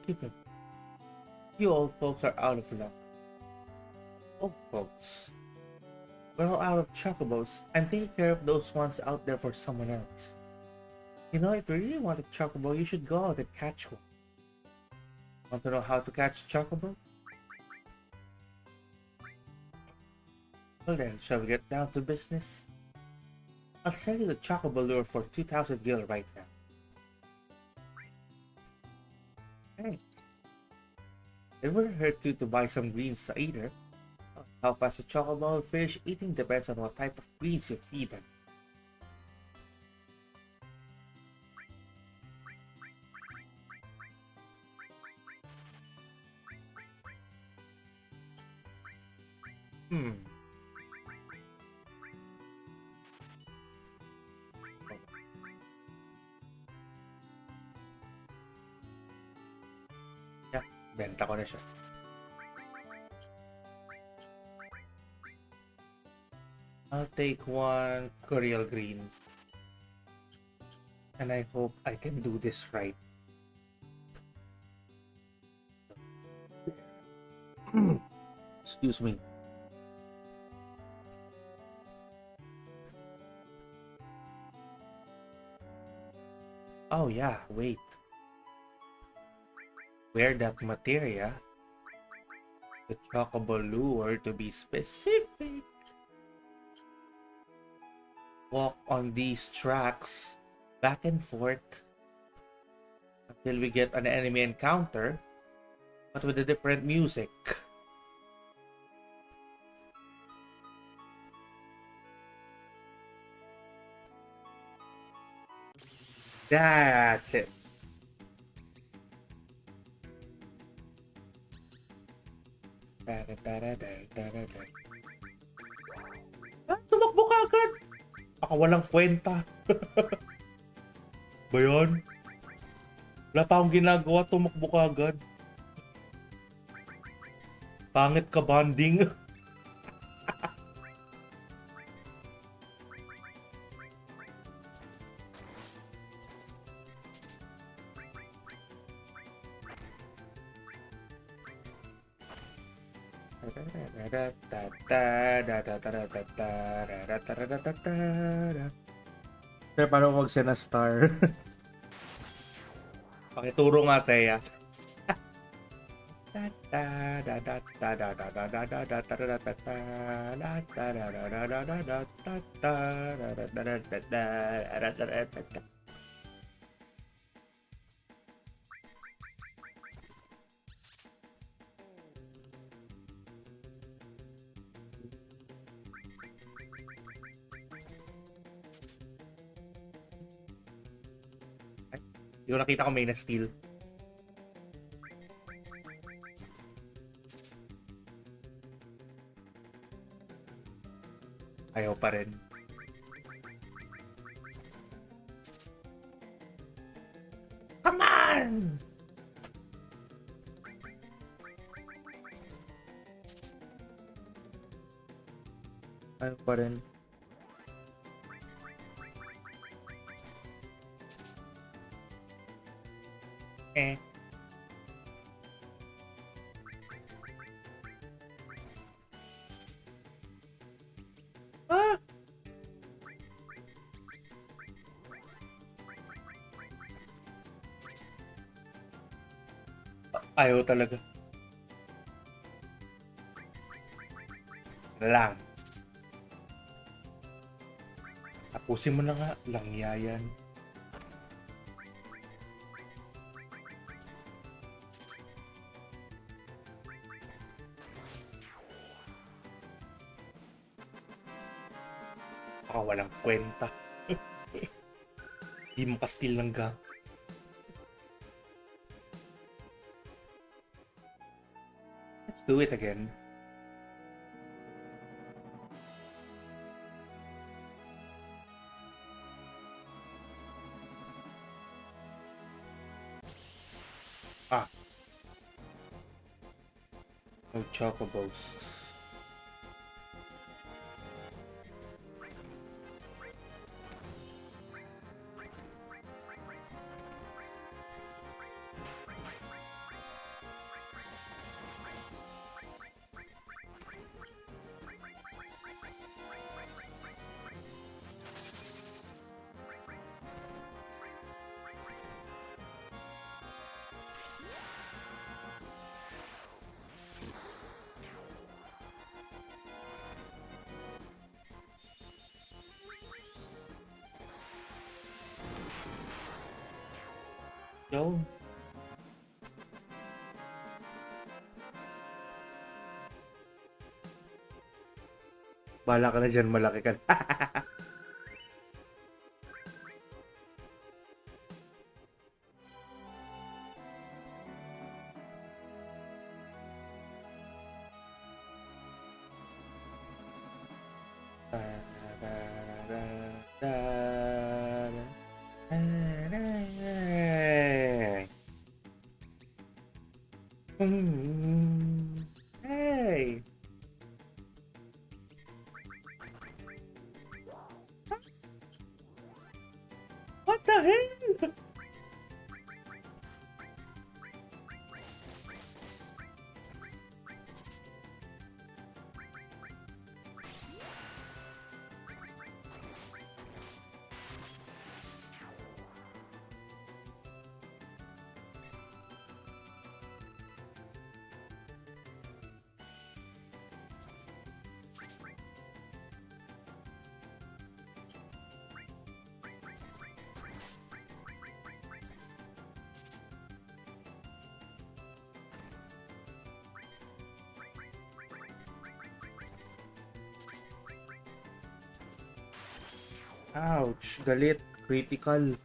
Keep him. You old folks are out of luck. Old folks? We're all out of chocobos. I'm taking care of those ones out there for someone else. You know, if you really want a chocobo, you should go out and catch one. Want to know how to catch a chocobo? Well then, shall we get down to business? I'll sell you the chocobo lure for 2,000 gil right now. Thanks. It wouldn't hurt you to buy some greens either. How fast a chocobo will finish eating depends on what type of greens you feed them. Yeah, benta ko na siya. I'll take one Coral Green. And I hope I can do this right. Excuse me. Oh yeah, wait. Wear that materia. The chocobo lure to be specific. Walk on these tracks back and forth until we get an enemy encounter, but with a different music. That's it. Ah, tumakbo ka agad! Baka walang kwenta. Ba yun? Wala pa akong ginagawa, tumakbo ka agad. Pangit ka, bonding. Pero paano kung mag-send a star? Pakituro nga, Teya. Yung nakita ko may na-steal. Ayaw pa rin. Come on! Ayaw pa rin. Ah! Ayaw talaga. Lang. Tapusin mo na nga. Langya yan. Baka walang kwenta. Di makastil ng gang. Let's do it again. Ah. No chocobos. Yo. Bala ka na dyan, malaki ka. Hey! hell? Ouch, galit, critical.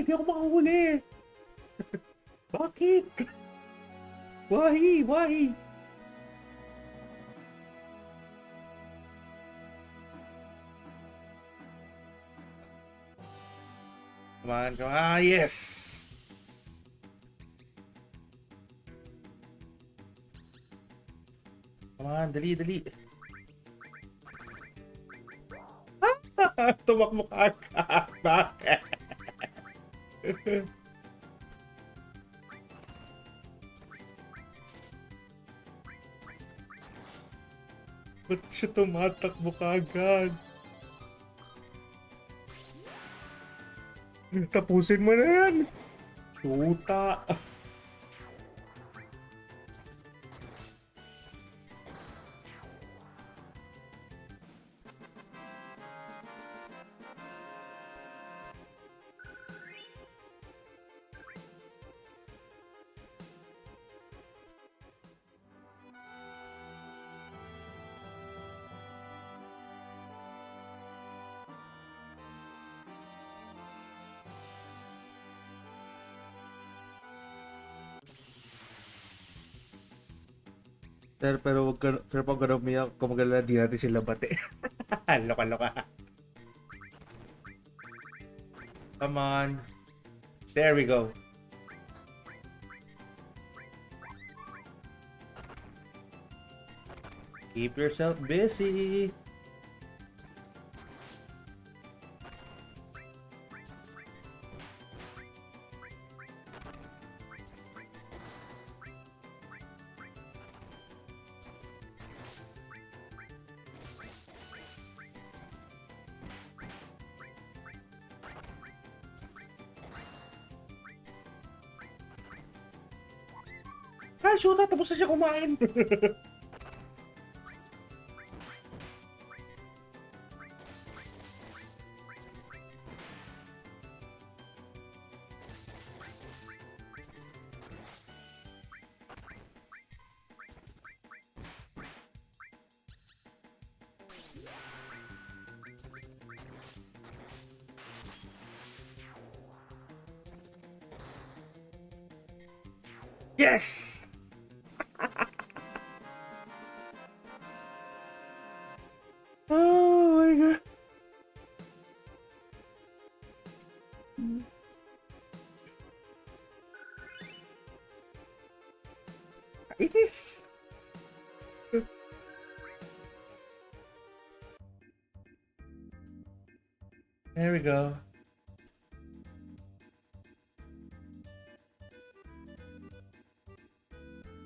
Di ako makahuli. Bakit? Why? Why? Come on, come on. Ah, yes! Come on, dali, dali. Tumakbo ka agad. Bakit? Ba't siya tumatakbo ka agad? Tapusin mo na yan. Puta. Pero wag ka, pero pag ganun umiyak, kung magala di natin sila bate. Loka-loka. Come on. There we go. Keep yourself busy. Ah, shoot! Tapos na siya kumain. Yes! Oh my god. It is. There we go.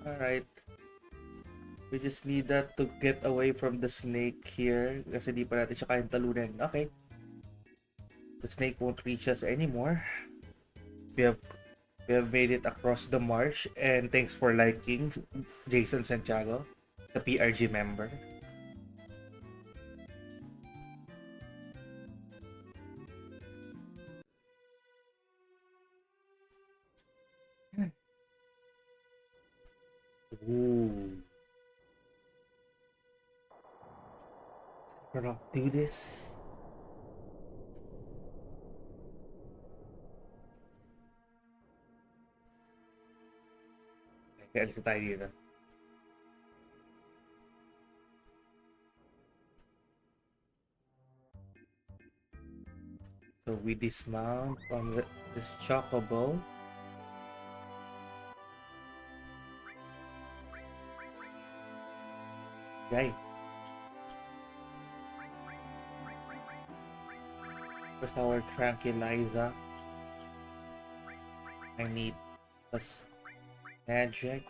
Alright. We just need that to get away from the snake here. Kasi di pa natin siya kayang talunan. Okay. The snake won't reach us anymore. We have made it across the marsh. And thanks for liking, Jason Santiago, the PRG member. Ooh. Sephiroth, do this. Kaya alis na tayo dito. So we dismount from this chocobo. Yay. With our tranquilizer, I need plus magic.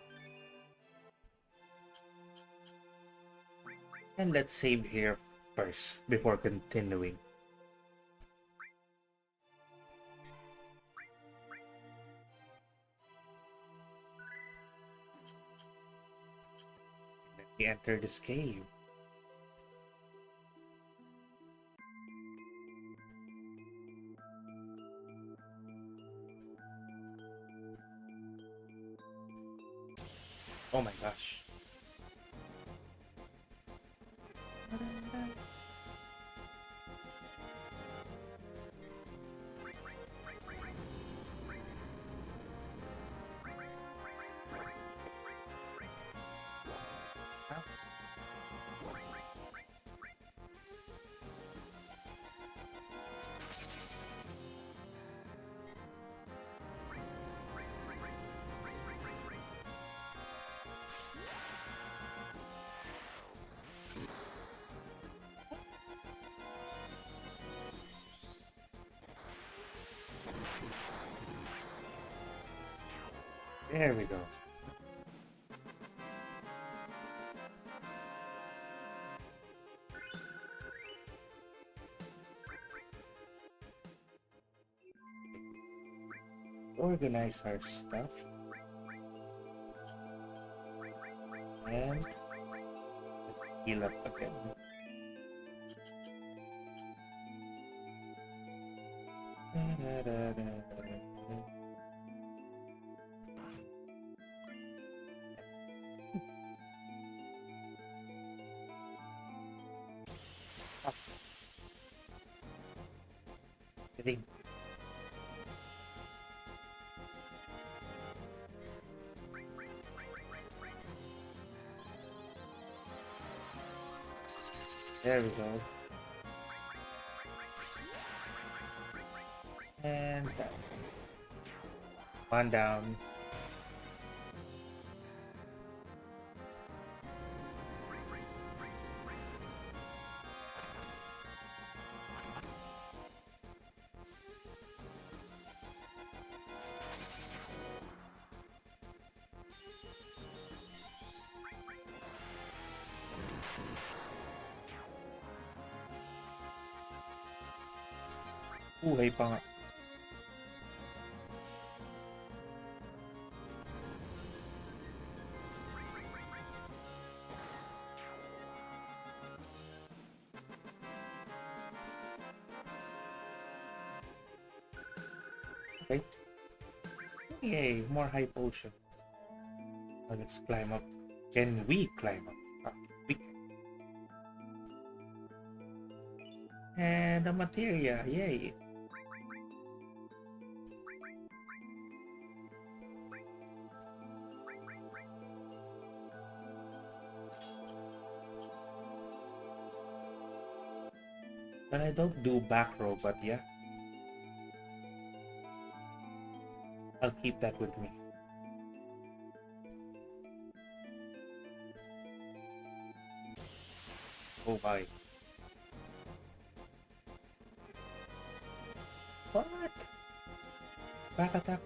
And let's save here first before continuing. Let me enter this cave. Oh my gosh. There we go. Organize our stuff. And heal up again. Kidding. There we go. And down. One down. Buhay pa nga. Okay. Yay, more high potion. Now let's climb up. Can we climb up? We can. And the materia, yay. But I don't do back row, but yeah. I'll keep that with me. Oh my. What? Back attack.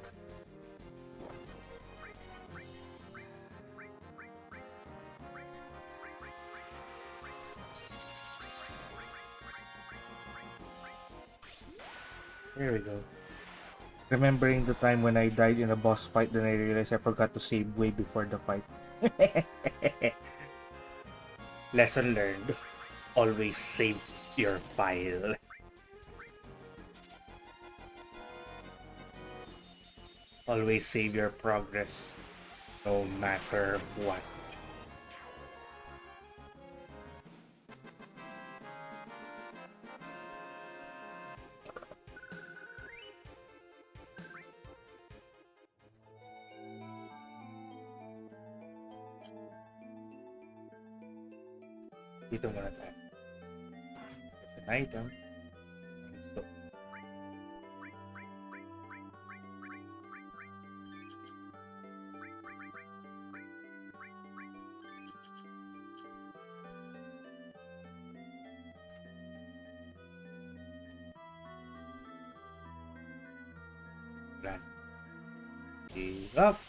There we go. Remembering the time when I died in a boss fight, then I realized I forgot to save way before the fight. Lesson learned. Always save your file. Always save your progress, no matter what. Dito muna tayo. There's an item. So, Up.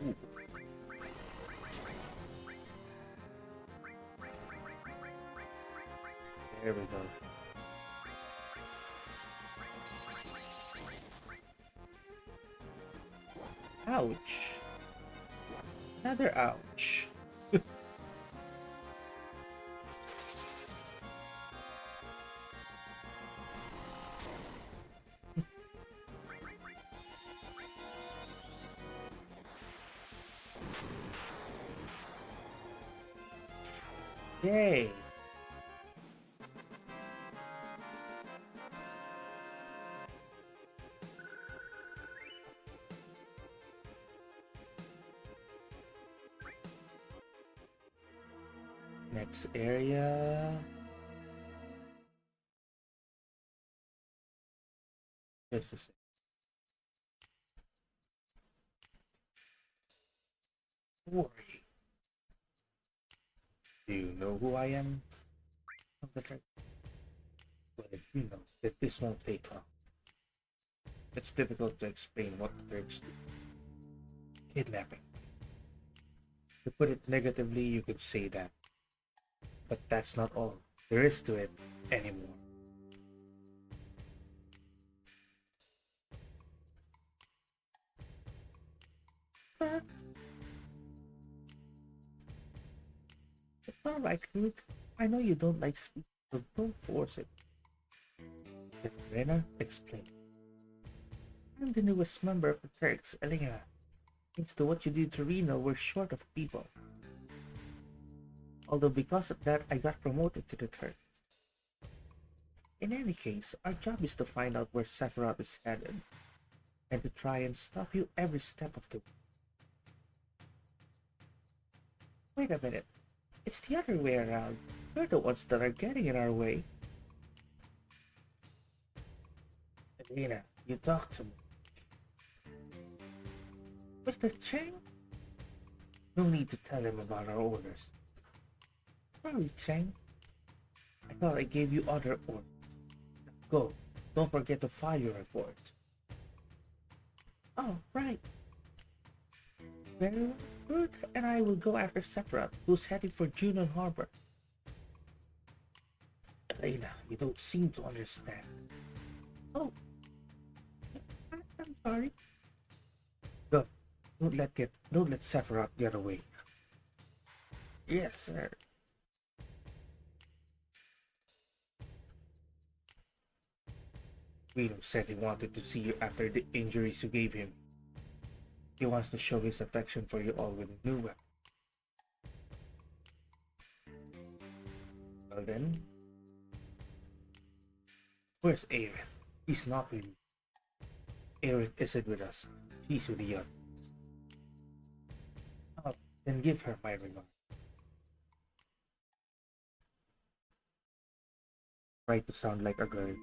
Ooh. There we go. Ouch. Another ouch. Yay. Next area. This is it. Worry. Do you know who I am? Well, you know that this won't take long. It's difficult to explain what the Turks do. Kidnapping. To put it negatively, you could say that. But that's not all there is to it anymore. Sir? It's alright, Ruth. I know you don't like speech, so don't force it. Then Rena explained. I'm the newest member of the Turks, Elena. Thanks to what you did to Reno, we're short of people. Although because of that, I got promoted to the Turks. In any case, our job is to find out where Sephiroth is headed, and to try and stop you every step of the way. Wait a minute. It's the other way around. We're the ones that are getting in our way. Elena, you talk to me. Mr. Chang? No need to tell him about our orders. Sorry, Chang. I thought I gave you other orders. Go. Don't forget to file your report. Oh, right. Very well. Ruth and I will go after Sephiroth, who's heading for Junon Harbor. Elena, you don't seem to understand. Oh, I'm sorry. Go. Don't let Sephiroth get away. Yes, sir. Reno said he wanted to see you after the injuries you gave him. He wants to show his affection for you all with a new weapon. Well then, where's Aerith? He's not with me. Aerith isn't with us. She's with the others. Oh, then give her my regards. Try to sound like a girl.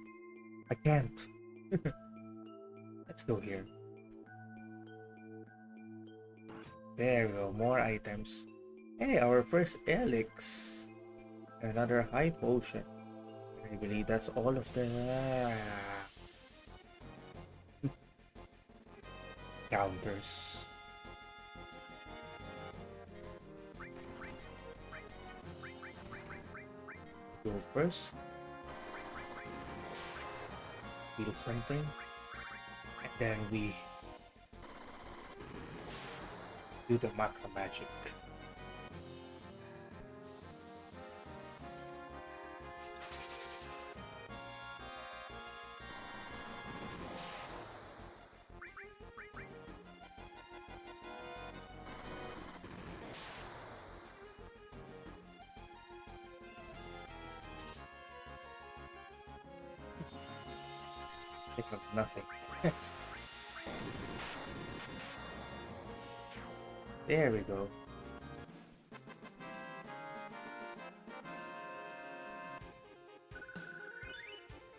I can't. Let's go here. There we go, more items. Hey, our first Elix. Another high potion. I believe that's all of the counters. Go first. Feel something. And then we do the macro magic. It was nothing. There we go.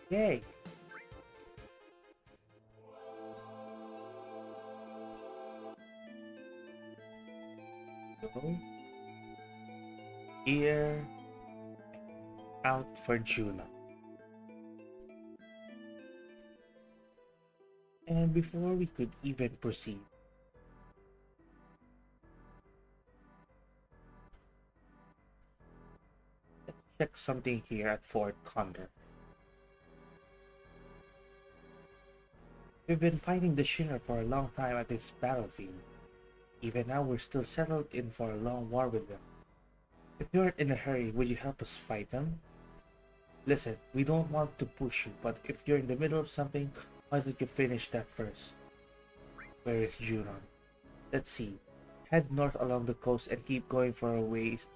Yay! Go here. out for Juno. And before we could even proceed, let's check something here at Fort Condor. We've been fighting the Shinra for a long time at this battlefield. Even now, we're still settled in for a long war with them. If you're in a hurry, would you help us fight them? Listen, we don't want to push you, but if you're in the middle of something, why don't you finish that first? Where is Junon? Let's see. Head north along the coast and keep going for a ways,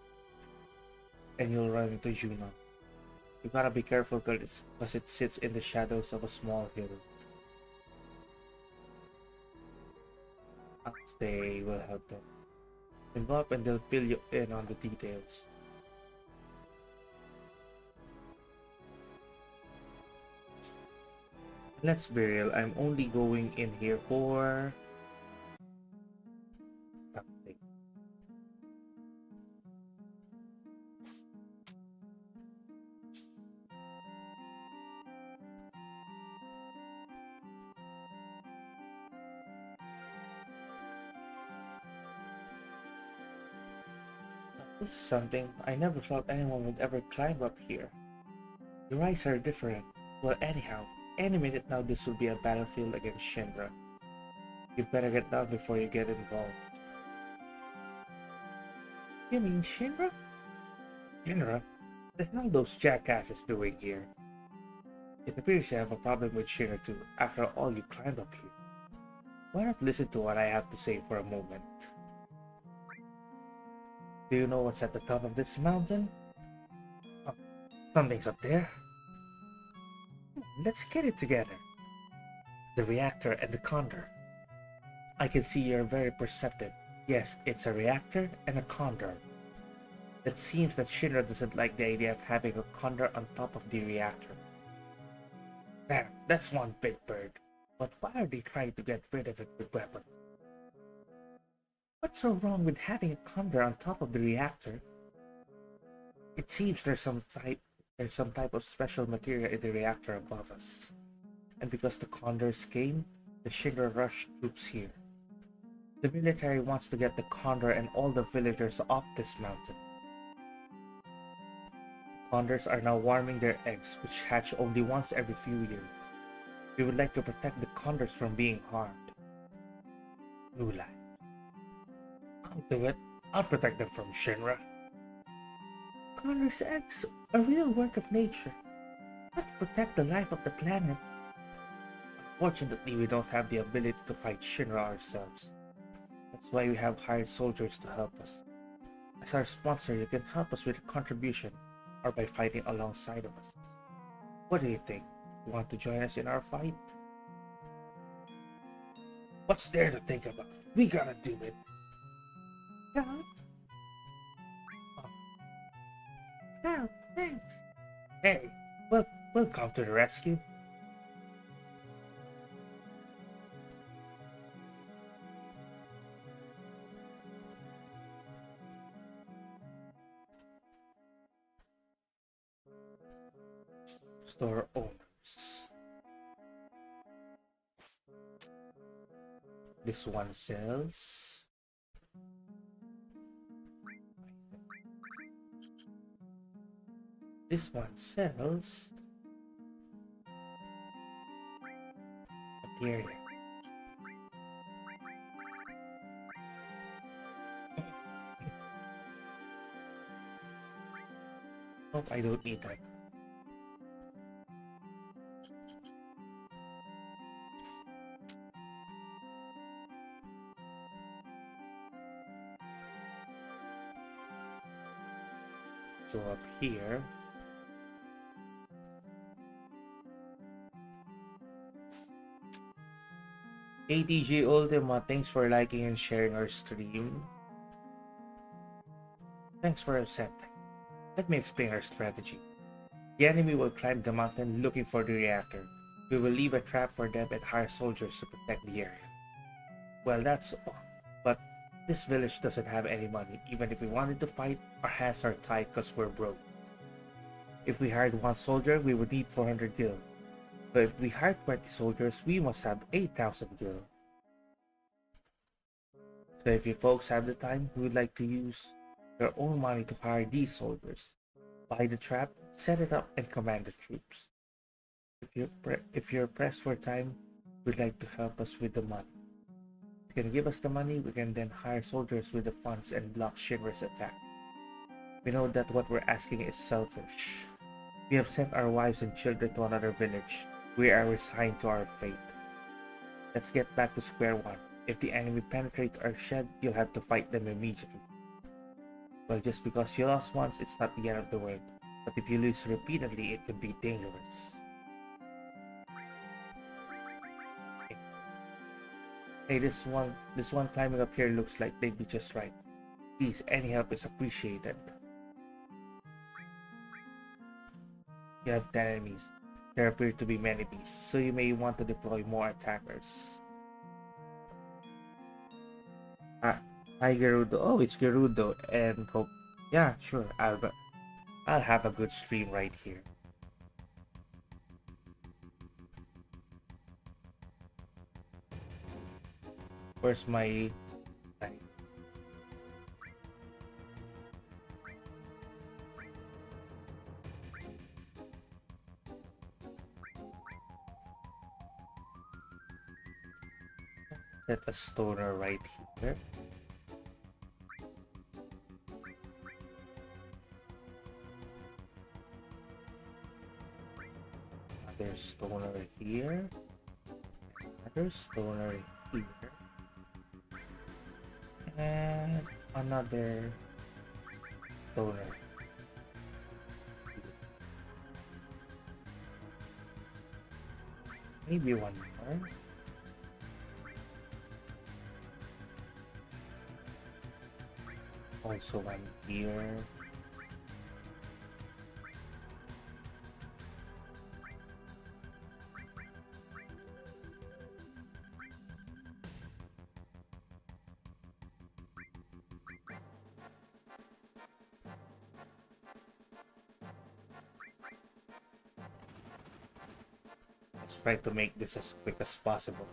and you'll run into Junon. You gotta be careful because it sits in the shadows of a small hill. I'll stay, we'll help them. Then go up and they'll fill you in on the details. Let's be real, I'm only going in here for something. This is something I never thought anyone would ever climb up here. The rides are different. Well, anyhow, any minute now this will be a battlefield against Shinra. You better get down before you get involved. You mean Shinra? Shinra? The hell those jackasses doing here? It appears you have a problem with Shinra too, after all you climbed up here. Why not listen to what I have to say for a moment? Do you know what's at the top of this mountain? Oh, something's up there. Let's get it together. The reactor and the condor. I can see you're very perceptive. Yes, it's a reactor and a condor. It seems that Shinra doesn't like the idea of having a condor on top of the reactor. There, that's one big bird. But why are they trying to get rid of it with weapons? What's so wrong with having a condor on top of the reactor? It seems there's some type of special material in the reactor above us. And because the condors came, the Shinra rushed troops here. The military wants to get the condor and all the villagers off this mountain. Condors are now warming their eggs, which hatch only once every few years. We would like to protect the condors from being harmed. Lulai. I'll do it. I'll protect them from Shinra. Condor's eggs, a real work of nature. Not to protect the life of the planet. Unfortunately, we don't have the ability to fight Shinra ourselves. That's why we have hired soldiers to help us. As our sponsor, you can help us with a contribution, or by fighting alongside of us. What do you think? You want to join us in our fight? What's there to think about? We gotta do it. No. Oh. No, thanks. Hey, we'll come to the rescue. Store owners. This one sells. This one sells material. Oh, I don't need that. Go up here. ATG Ultima, thanks for liking and sharing our stream. Thanks for accepting. Let me explain our strategy. The enemy will climb the mountain looking for the reactor. We will leave a trap for them and hire soldiers to protect the area. Well, that's all. But this village doesn't have any money. Even if we wanted to fight, our hands are tied because we're broke. If we hired one soldier, we would need 400 gil. So if we hired 20 soldiers, we must have 8,000 gil. So if you folks have the time, we would like to use your own money to hire these soldiers. Buy the trap, set it up, and command the troops. If you're pressed for time, we'd like to help us with the money. You can give us the money, we can then hire soldiers with the funds and block Shinra's attack. We know that what we're asking is selfish. We have sent our wives and children to another village. We are resigned to our fate. Let's get back to square one. If the enemy penetrates our shed, you'll have to fight them immediately. Well, just because you lost once, it's not the end of the world. But if you lose repeatedly, it could be dangerous. Hey, this one climbing up here looks like they'd be just right. Please, any help is appreciated. You have 10 enemies. There appear to be many beasts, so you may want to deploy more attackers. Hi Gerudo. Oh, it's Gerudo, and hope. Yeah, sure. I'll have a good stream right here. Where's my? Set a stoner right here. Another stoner here. Another stoner here. And another stoner. Maybe one more. Also one here. Let's try to make this as quick as possible.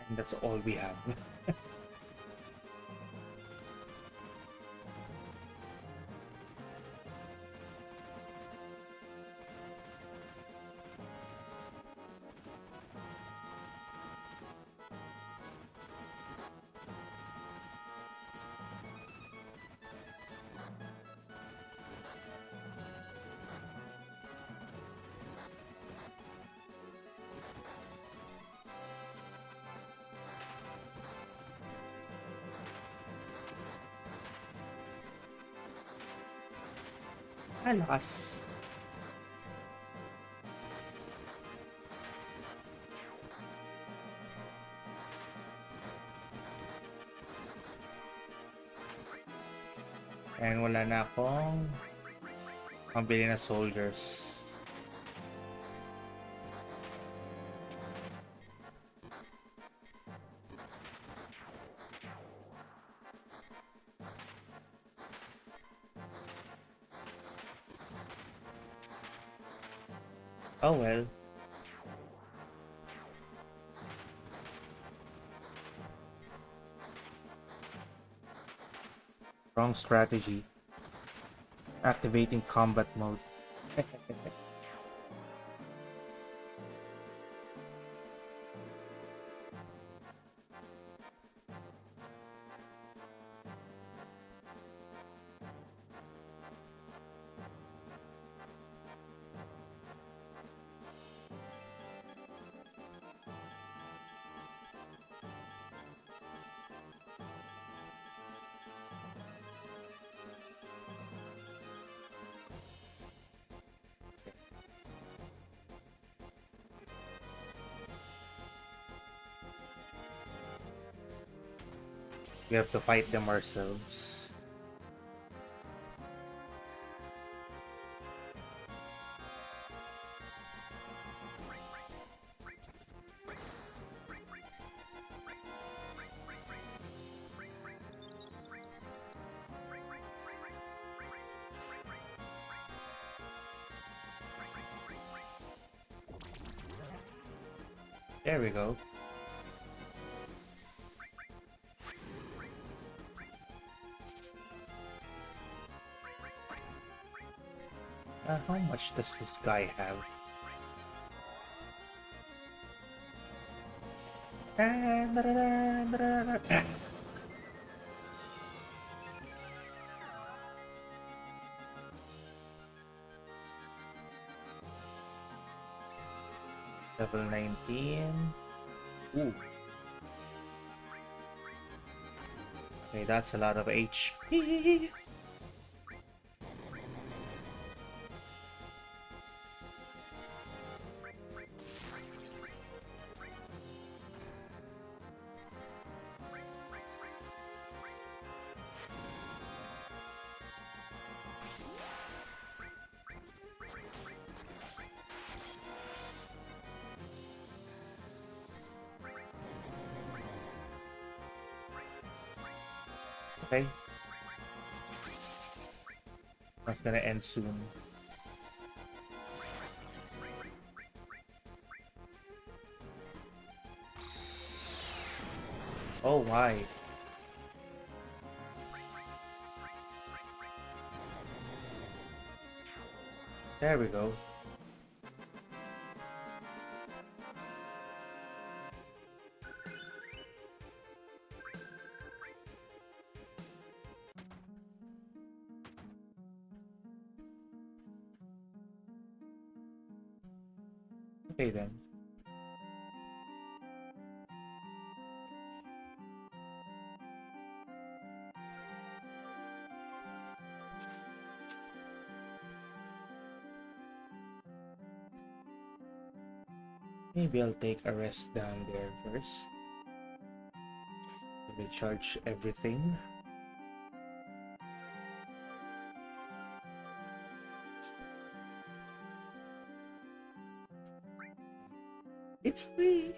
And that's all we have. Lakas. And wala na akong pambili na soldiers. Oh well. Wrong strategy. Activating combat mode. We have to fight them ourselves. There we go. How much does this guy have? Level 19. Ooh. Okay, that's a lot of HP. Okay. That's gonna end soon. Oh my. There we go. Okay then. Maybe I'll take a rest down there first. Recharge everything. It's free.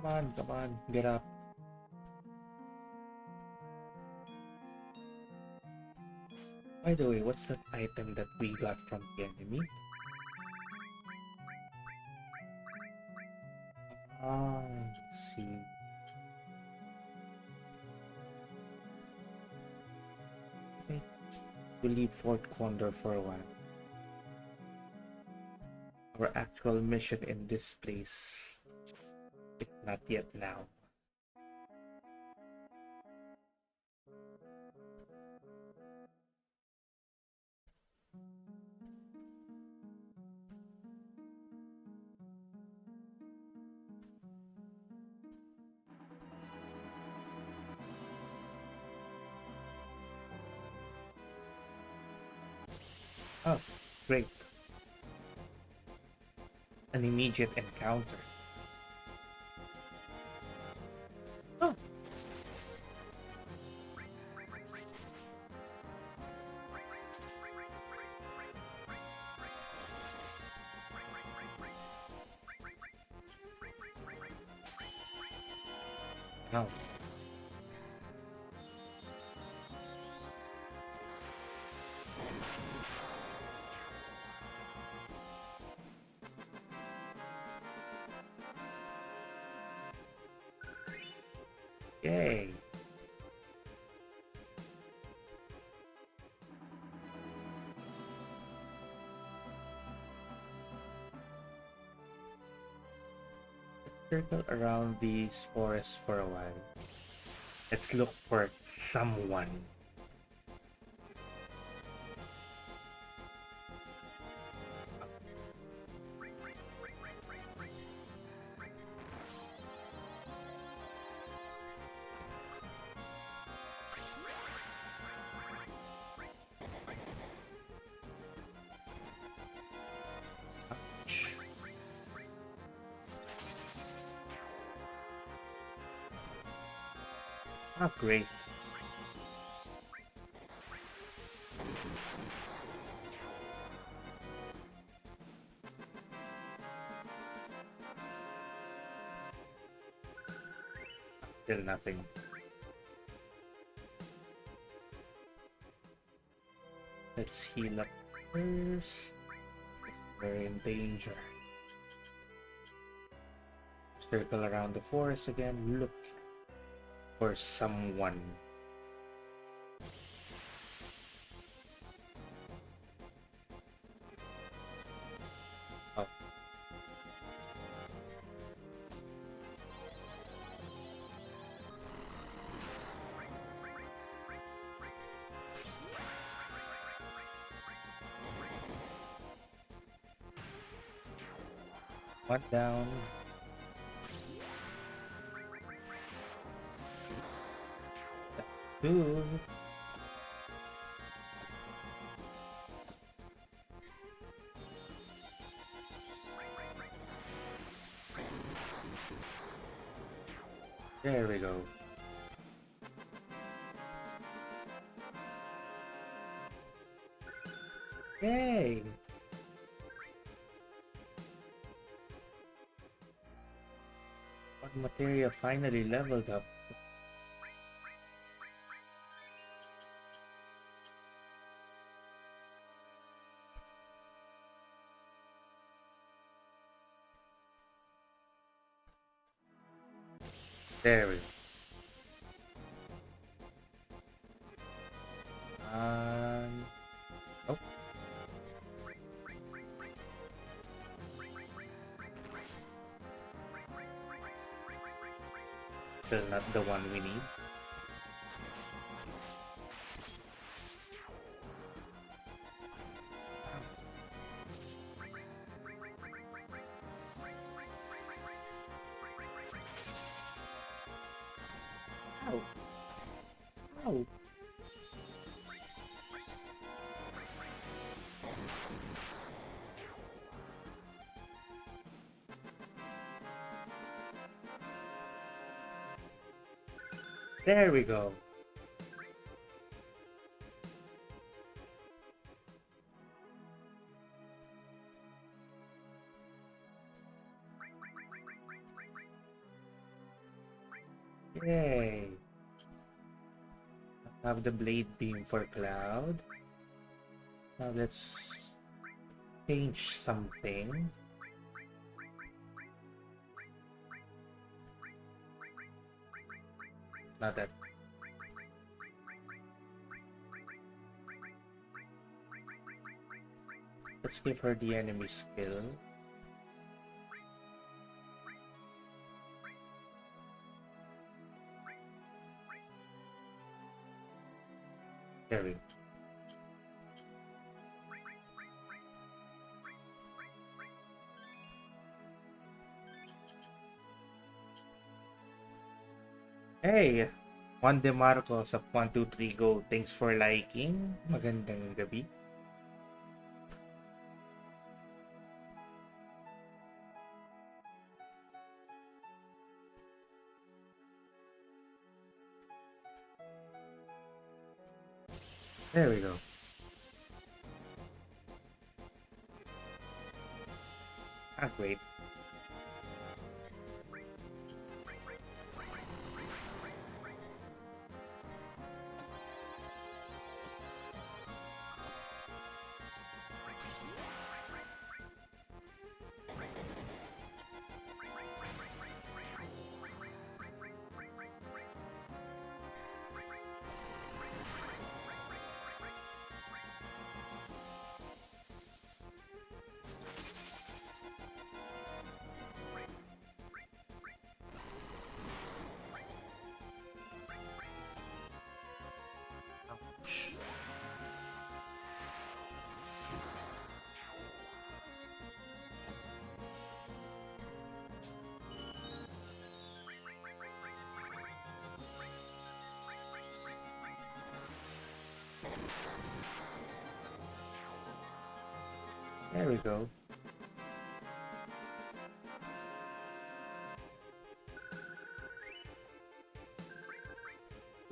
Come on, get up. By the way, what's that item that we got from the enemy? Let's see. Okay, we'll leave Fort Condor for a while. Our actual mission in this place is not yet now. Oh, great. An immediate encounter. Oh. Oh. Yay. Circle around these forests for a while. Let's look for someone. Ah, great. Still nothing. Let's heal up first. We're in danger. Circle around the forest again. Look for someone. Oh. One down. Two. There we go. Yay! One materia finally leveled up. There we go. Oh. Still not the one we need. Ow. Ow. There we go. Yay. Have the blade beam for Cloud. Now let's change something. Not that. Let's give her the enemy skill. There we go. Hey! Juan De Marcos of 123 Go. Thanks for liking. Magandang gabi. There we go. Ah, great. There we go.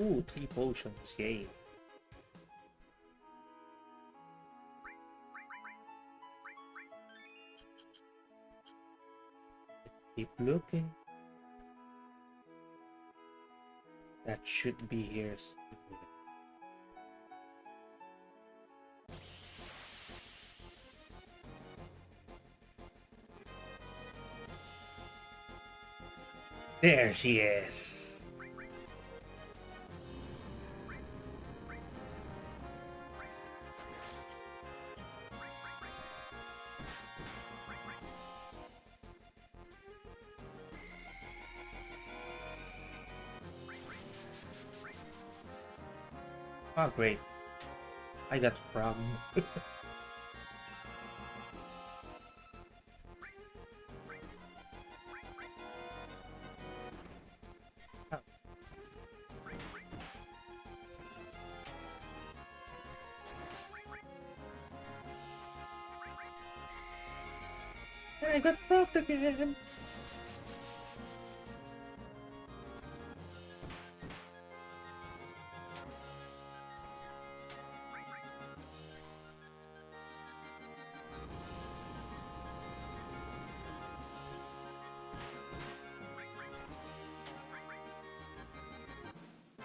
Ooh, 3 potions, yay. Let's keep looking. That should be here somewhere. There she is. Oh, great. I got from. I got fucked again.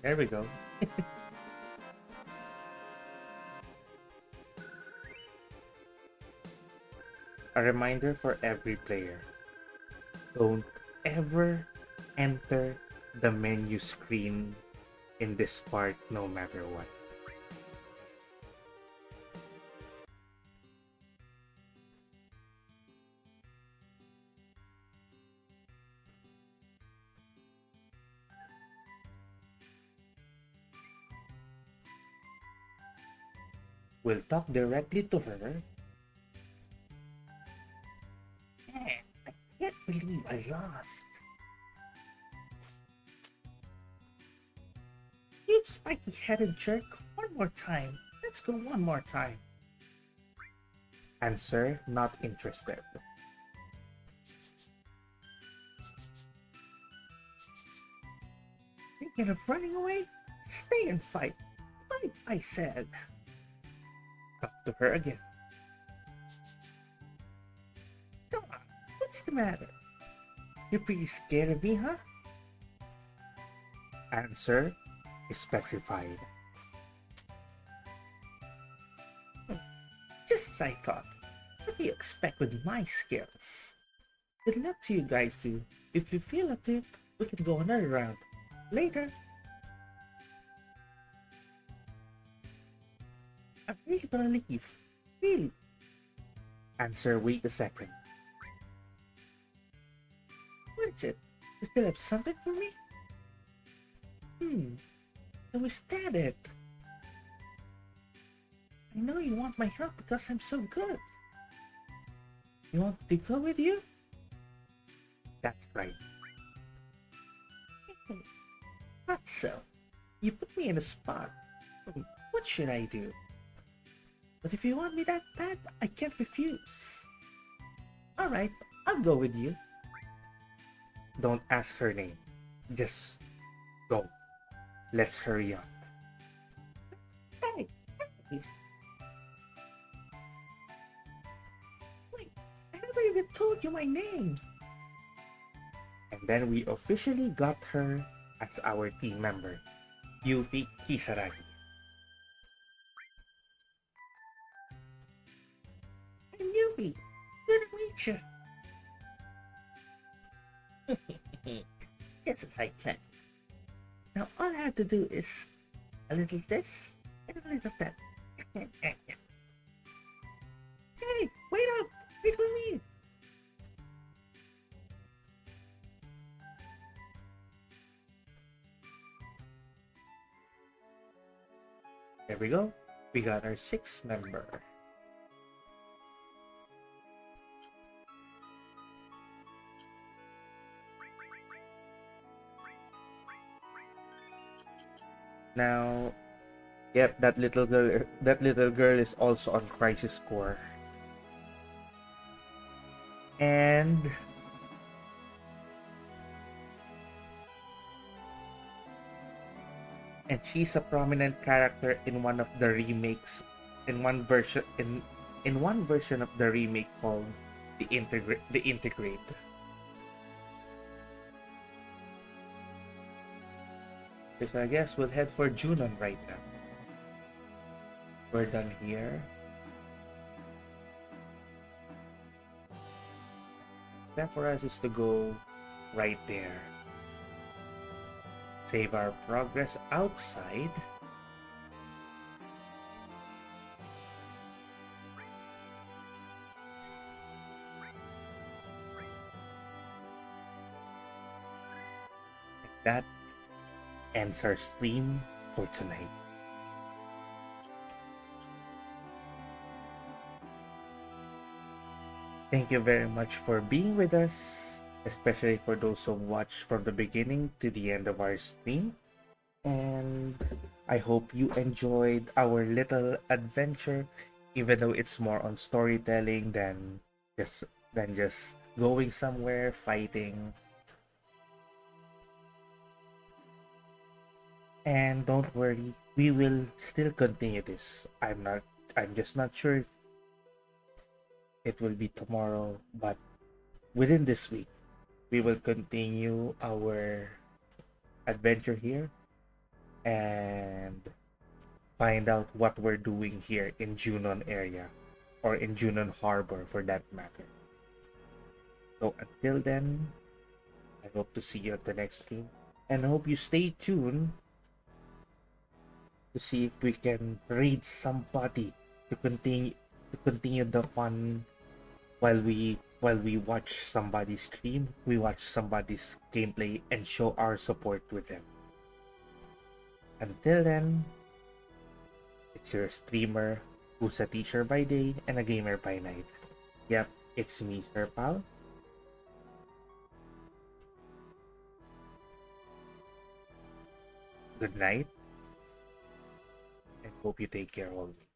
There we go. A reminder for every player. Don't ever enter the menu screen in this part no matter what. We'll talk directly to her. Man, I can't believe I lost. You spiky-headed jerk, one more time. Let's go one more time. Answer, not interested. Thinking of running away? Stay and fight. Fight, I said. Talk to her again. Come on, what's the matter? You're pretty scared of me, huh? Answer is petrified. Just as I thought. What do you expect with my skills? Good luck to you guys too. If you feel up to it, we can go another round. Later. I'm really gonna leave. Really? Answer, wait a second. What is it? You still have something for me? So is that it? I know you want my help because I'm so good. You want me to go with you? That's right. Not so. You put me in a spot. What should I do? But if you want me that bad, I can't refuse. Alright, I'll go with you. Don't ask her name. Just go. Let's hurry up. Hey, hey. Wait, I never even told you my name. And then we officially got her as our team member, Yuffie Kisaragi. I'm Yuffie. Good to meet you. Yes, as I can. Now all I have to do is a little this and a little that. Hey, wait up! Wait for me! There we go. We got our 6th member. Now, yep, that little girl is also on Crisis Core. And and she's a prominent character in one of the remakes, in one version of the remake called the Integrate. So I guess we'll head for Junon right now. We're done here. Step for us is to go right there. Save our progress outside. That ends our stream for tonight. Thank you very much for being with us, especially for those who watched from the beginning to the end of our stream. And I hope you enjoyed our little adventure, even though it's more on storytelling just than just going somewhere fighting. And don't worry, we will still continue this. I'm just not sure if it will be tomorrow, but within this week, we will continue our adventure here and find out what we're doing here in Junon area or in Junon Harbor for that matter. So until then, I hope to see you at the next stream and I hope you stay tuned to see if we can raid somebody to continue the fun while we watch somebody's stream, we watch somebody's gameplay and show our support with them. Until then, it's your streamer who's a teacher by day and a gamer by night. Yep, it's me, Sir Pal. Good night, and hope you take care always.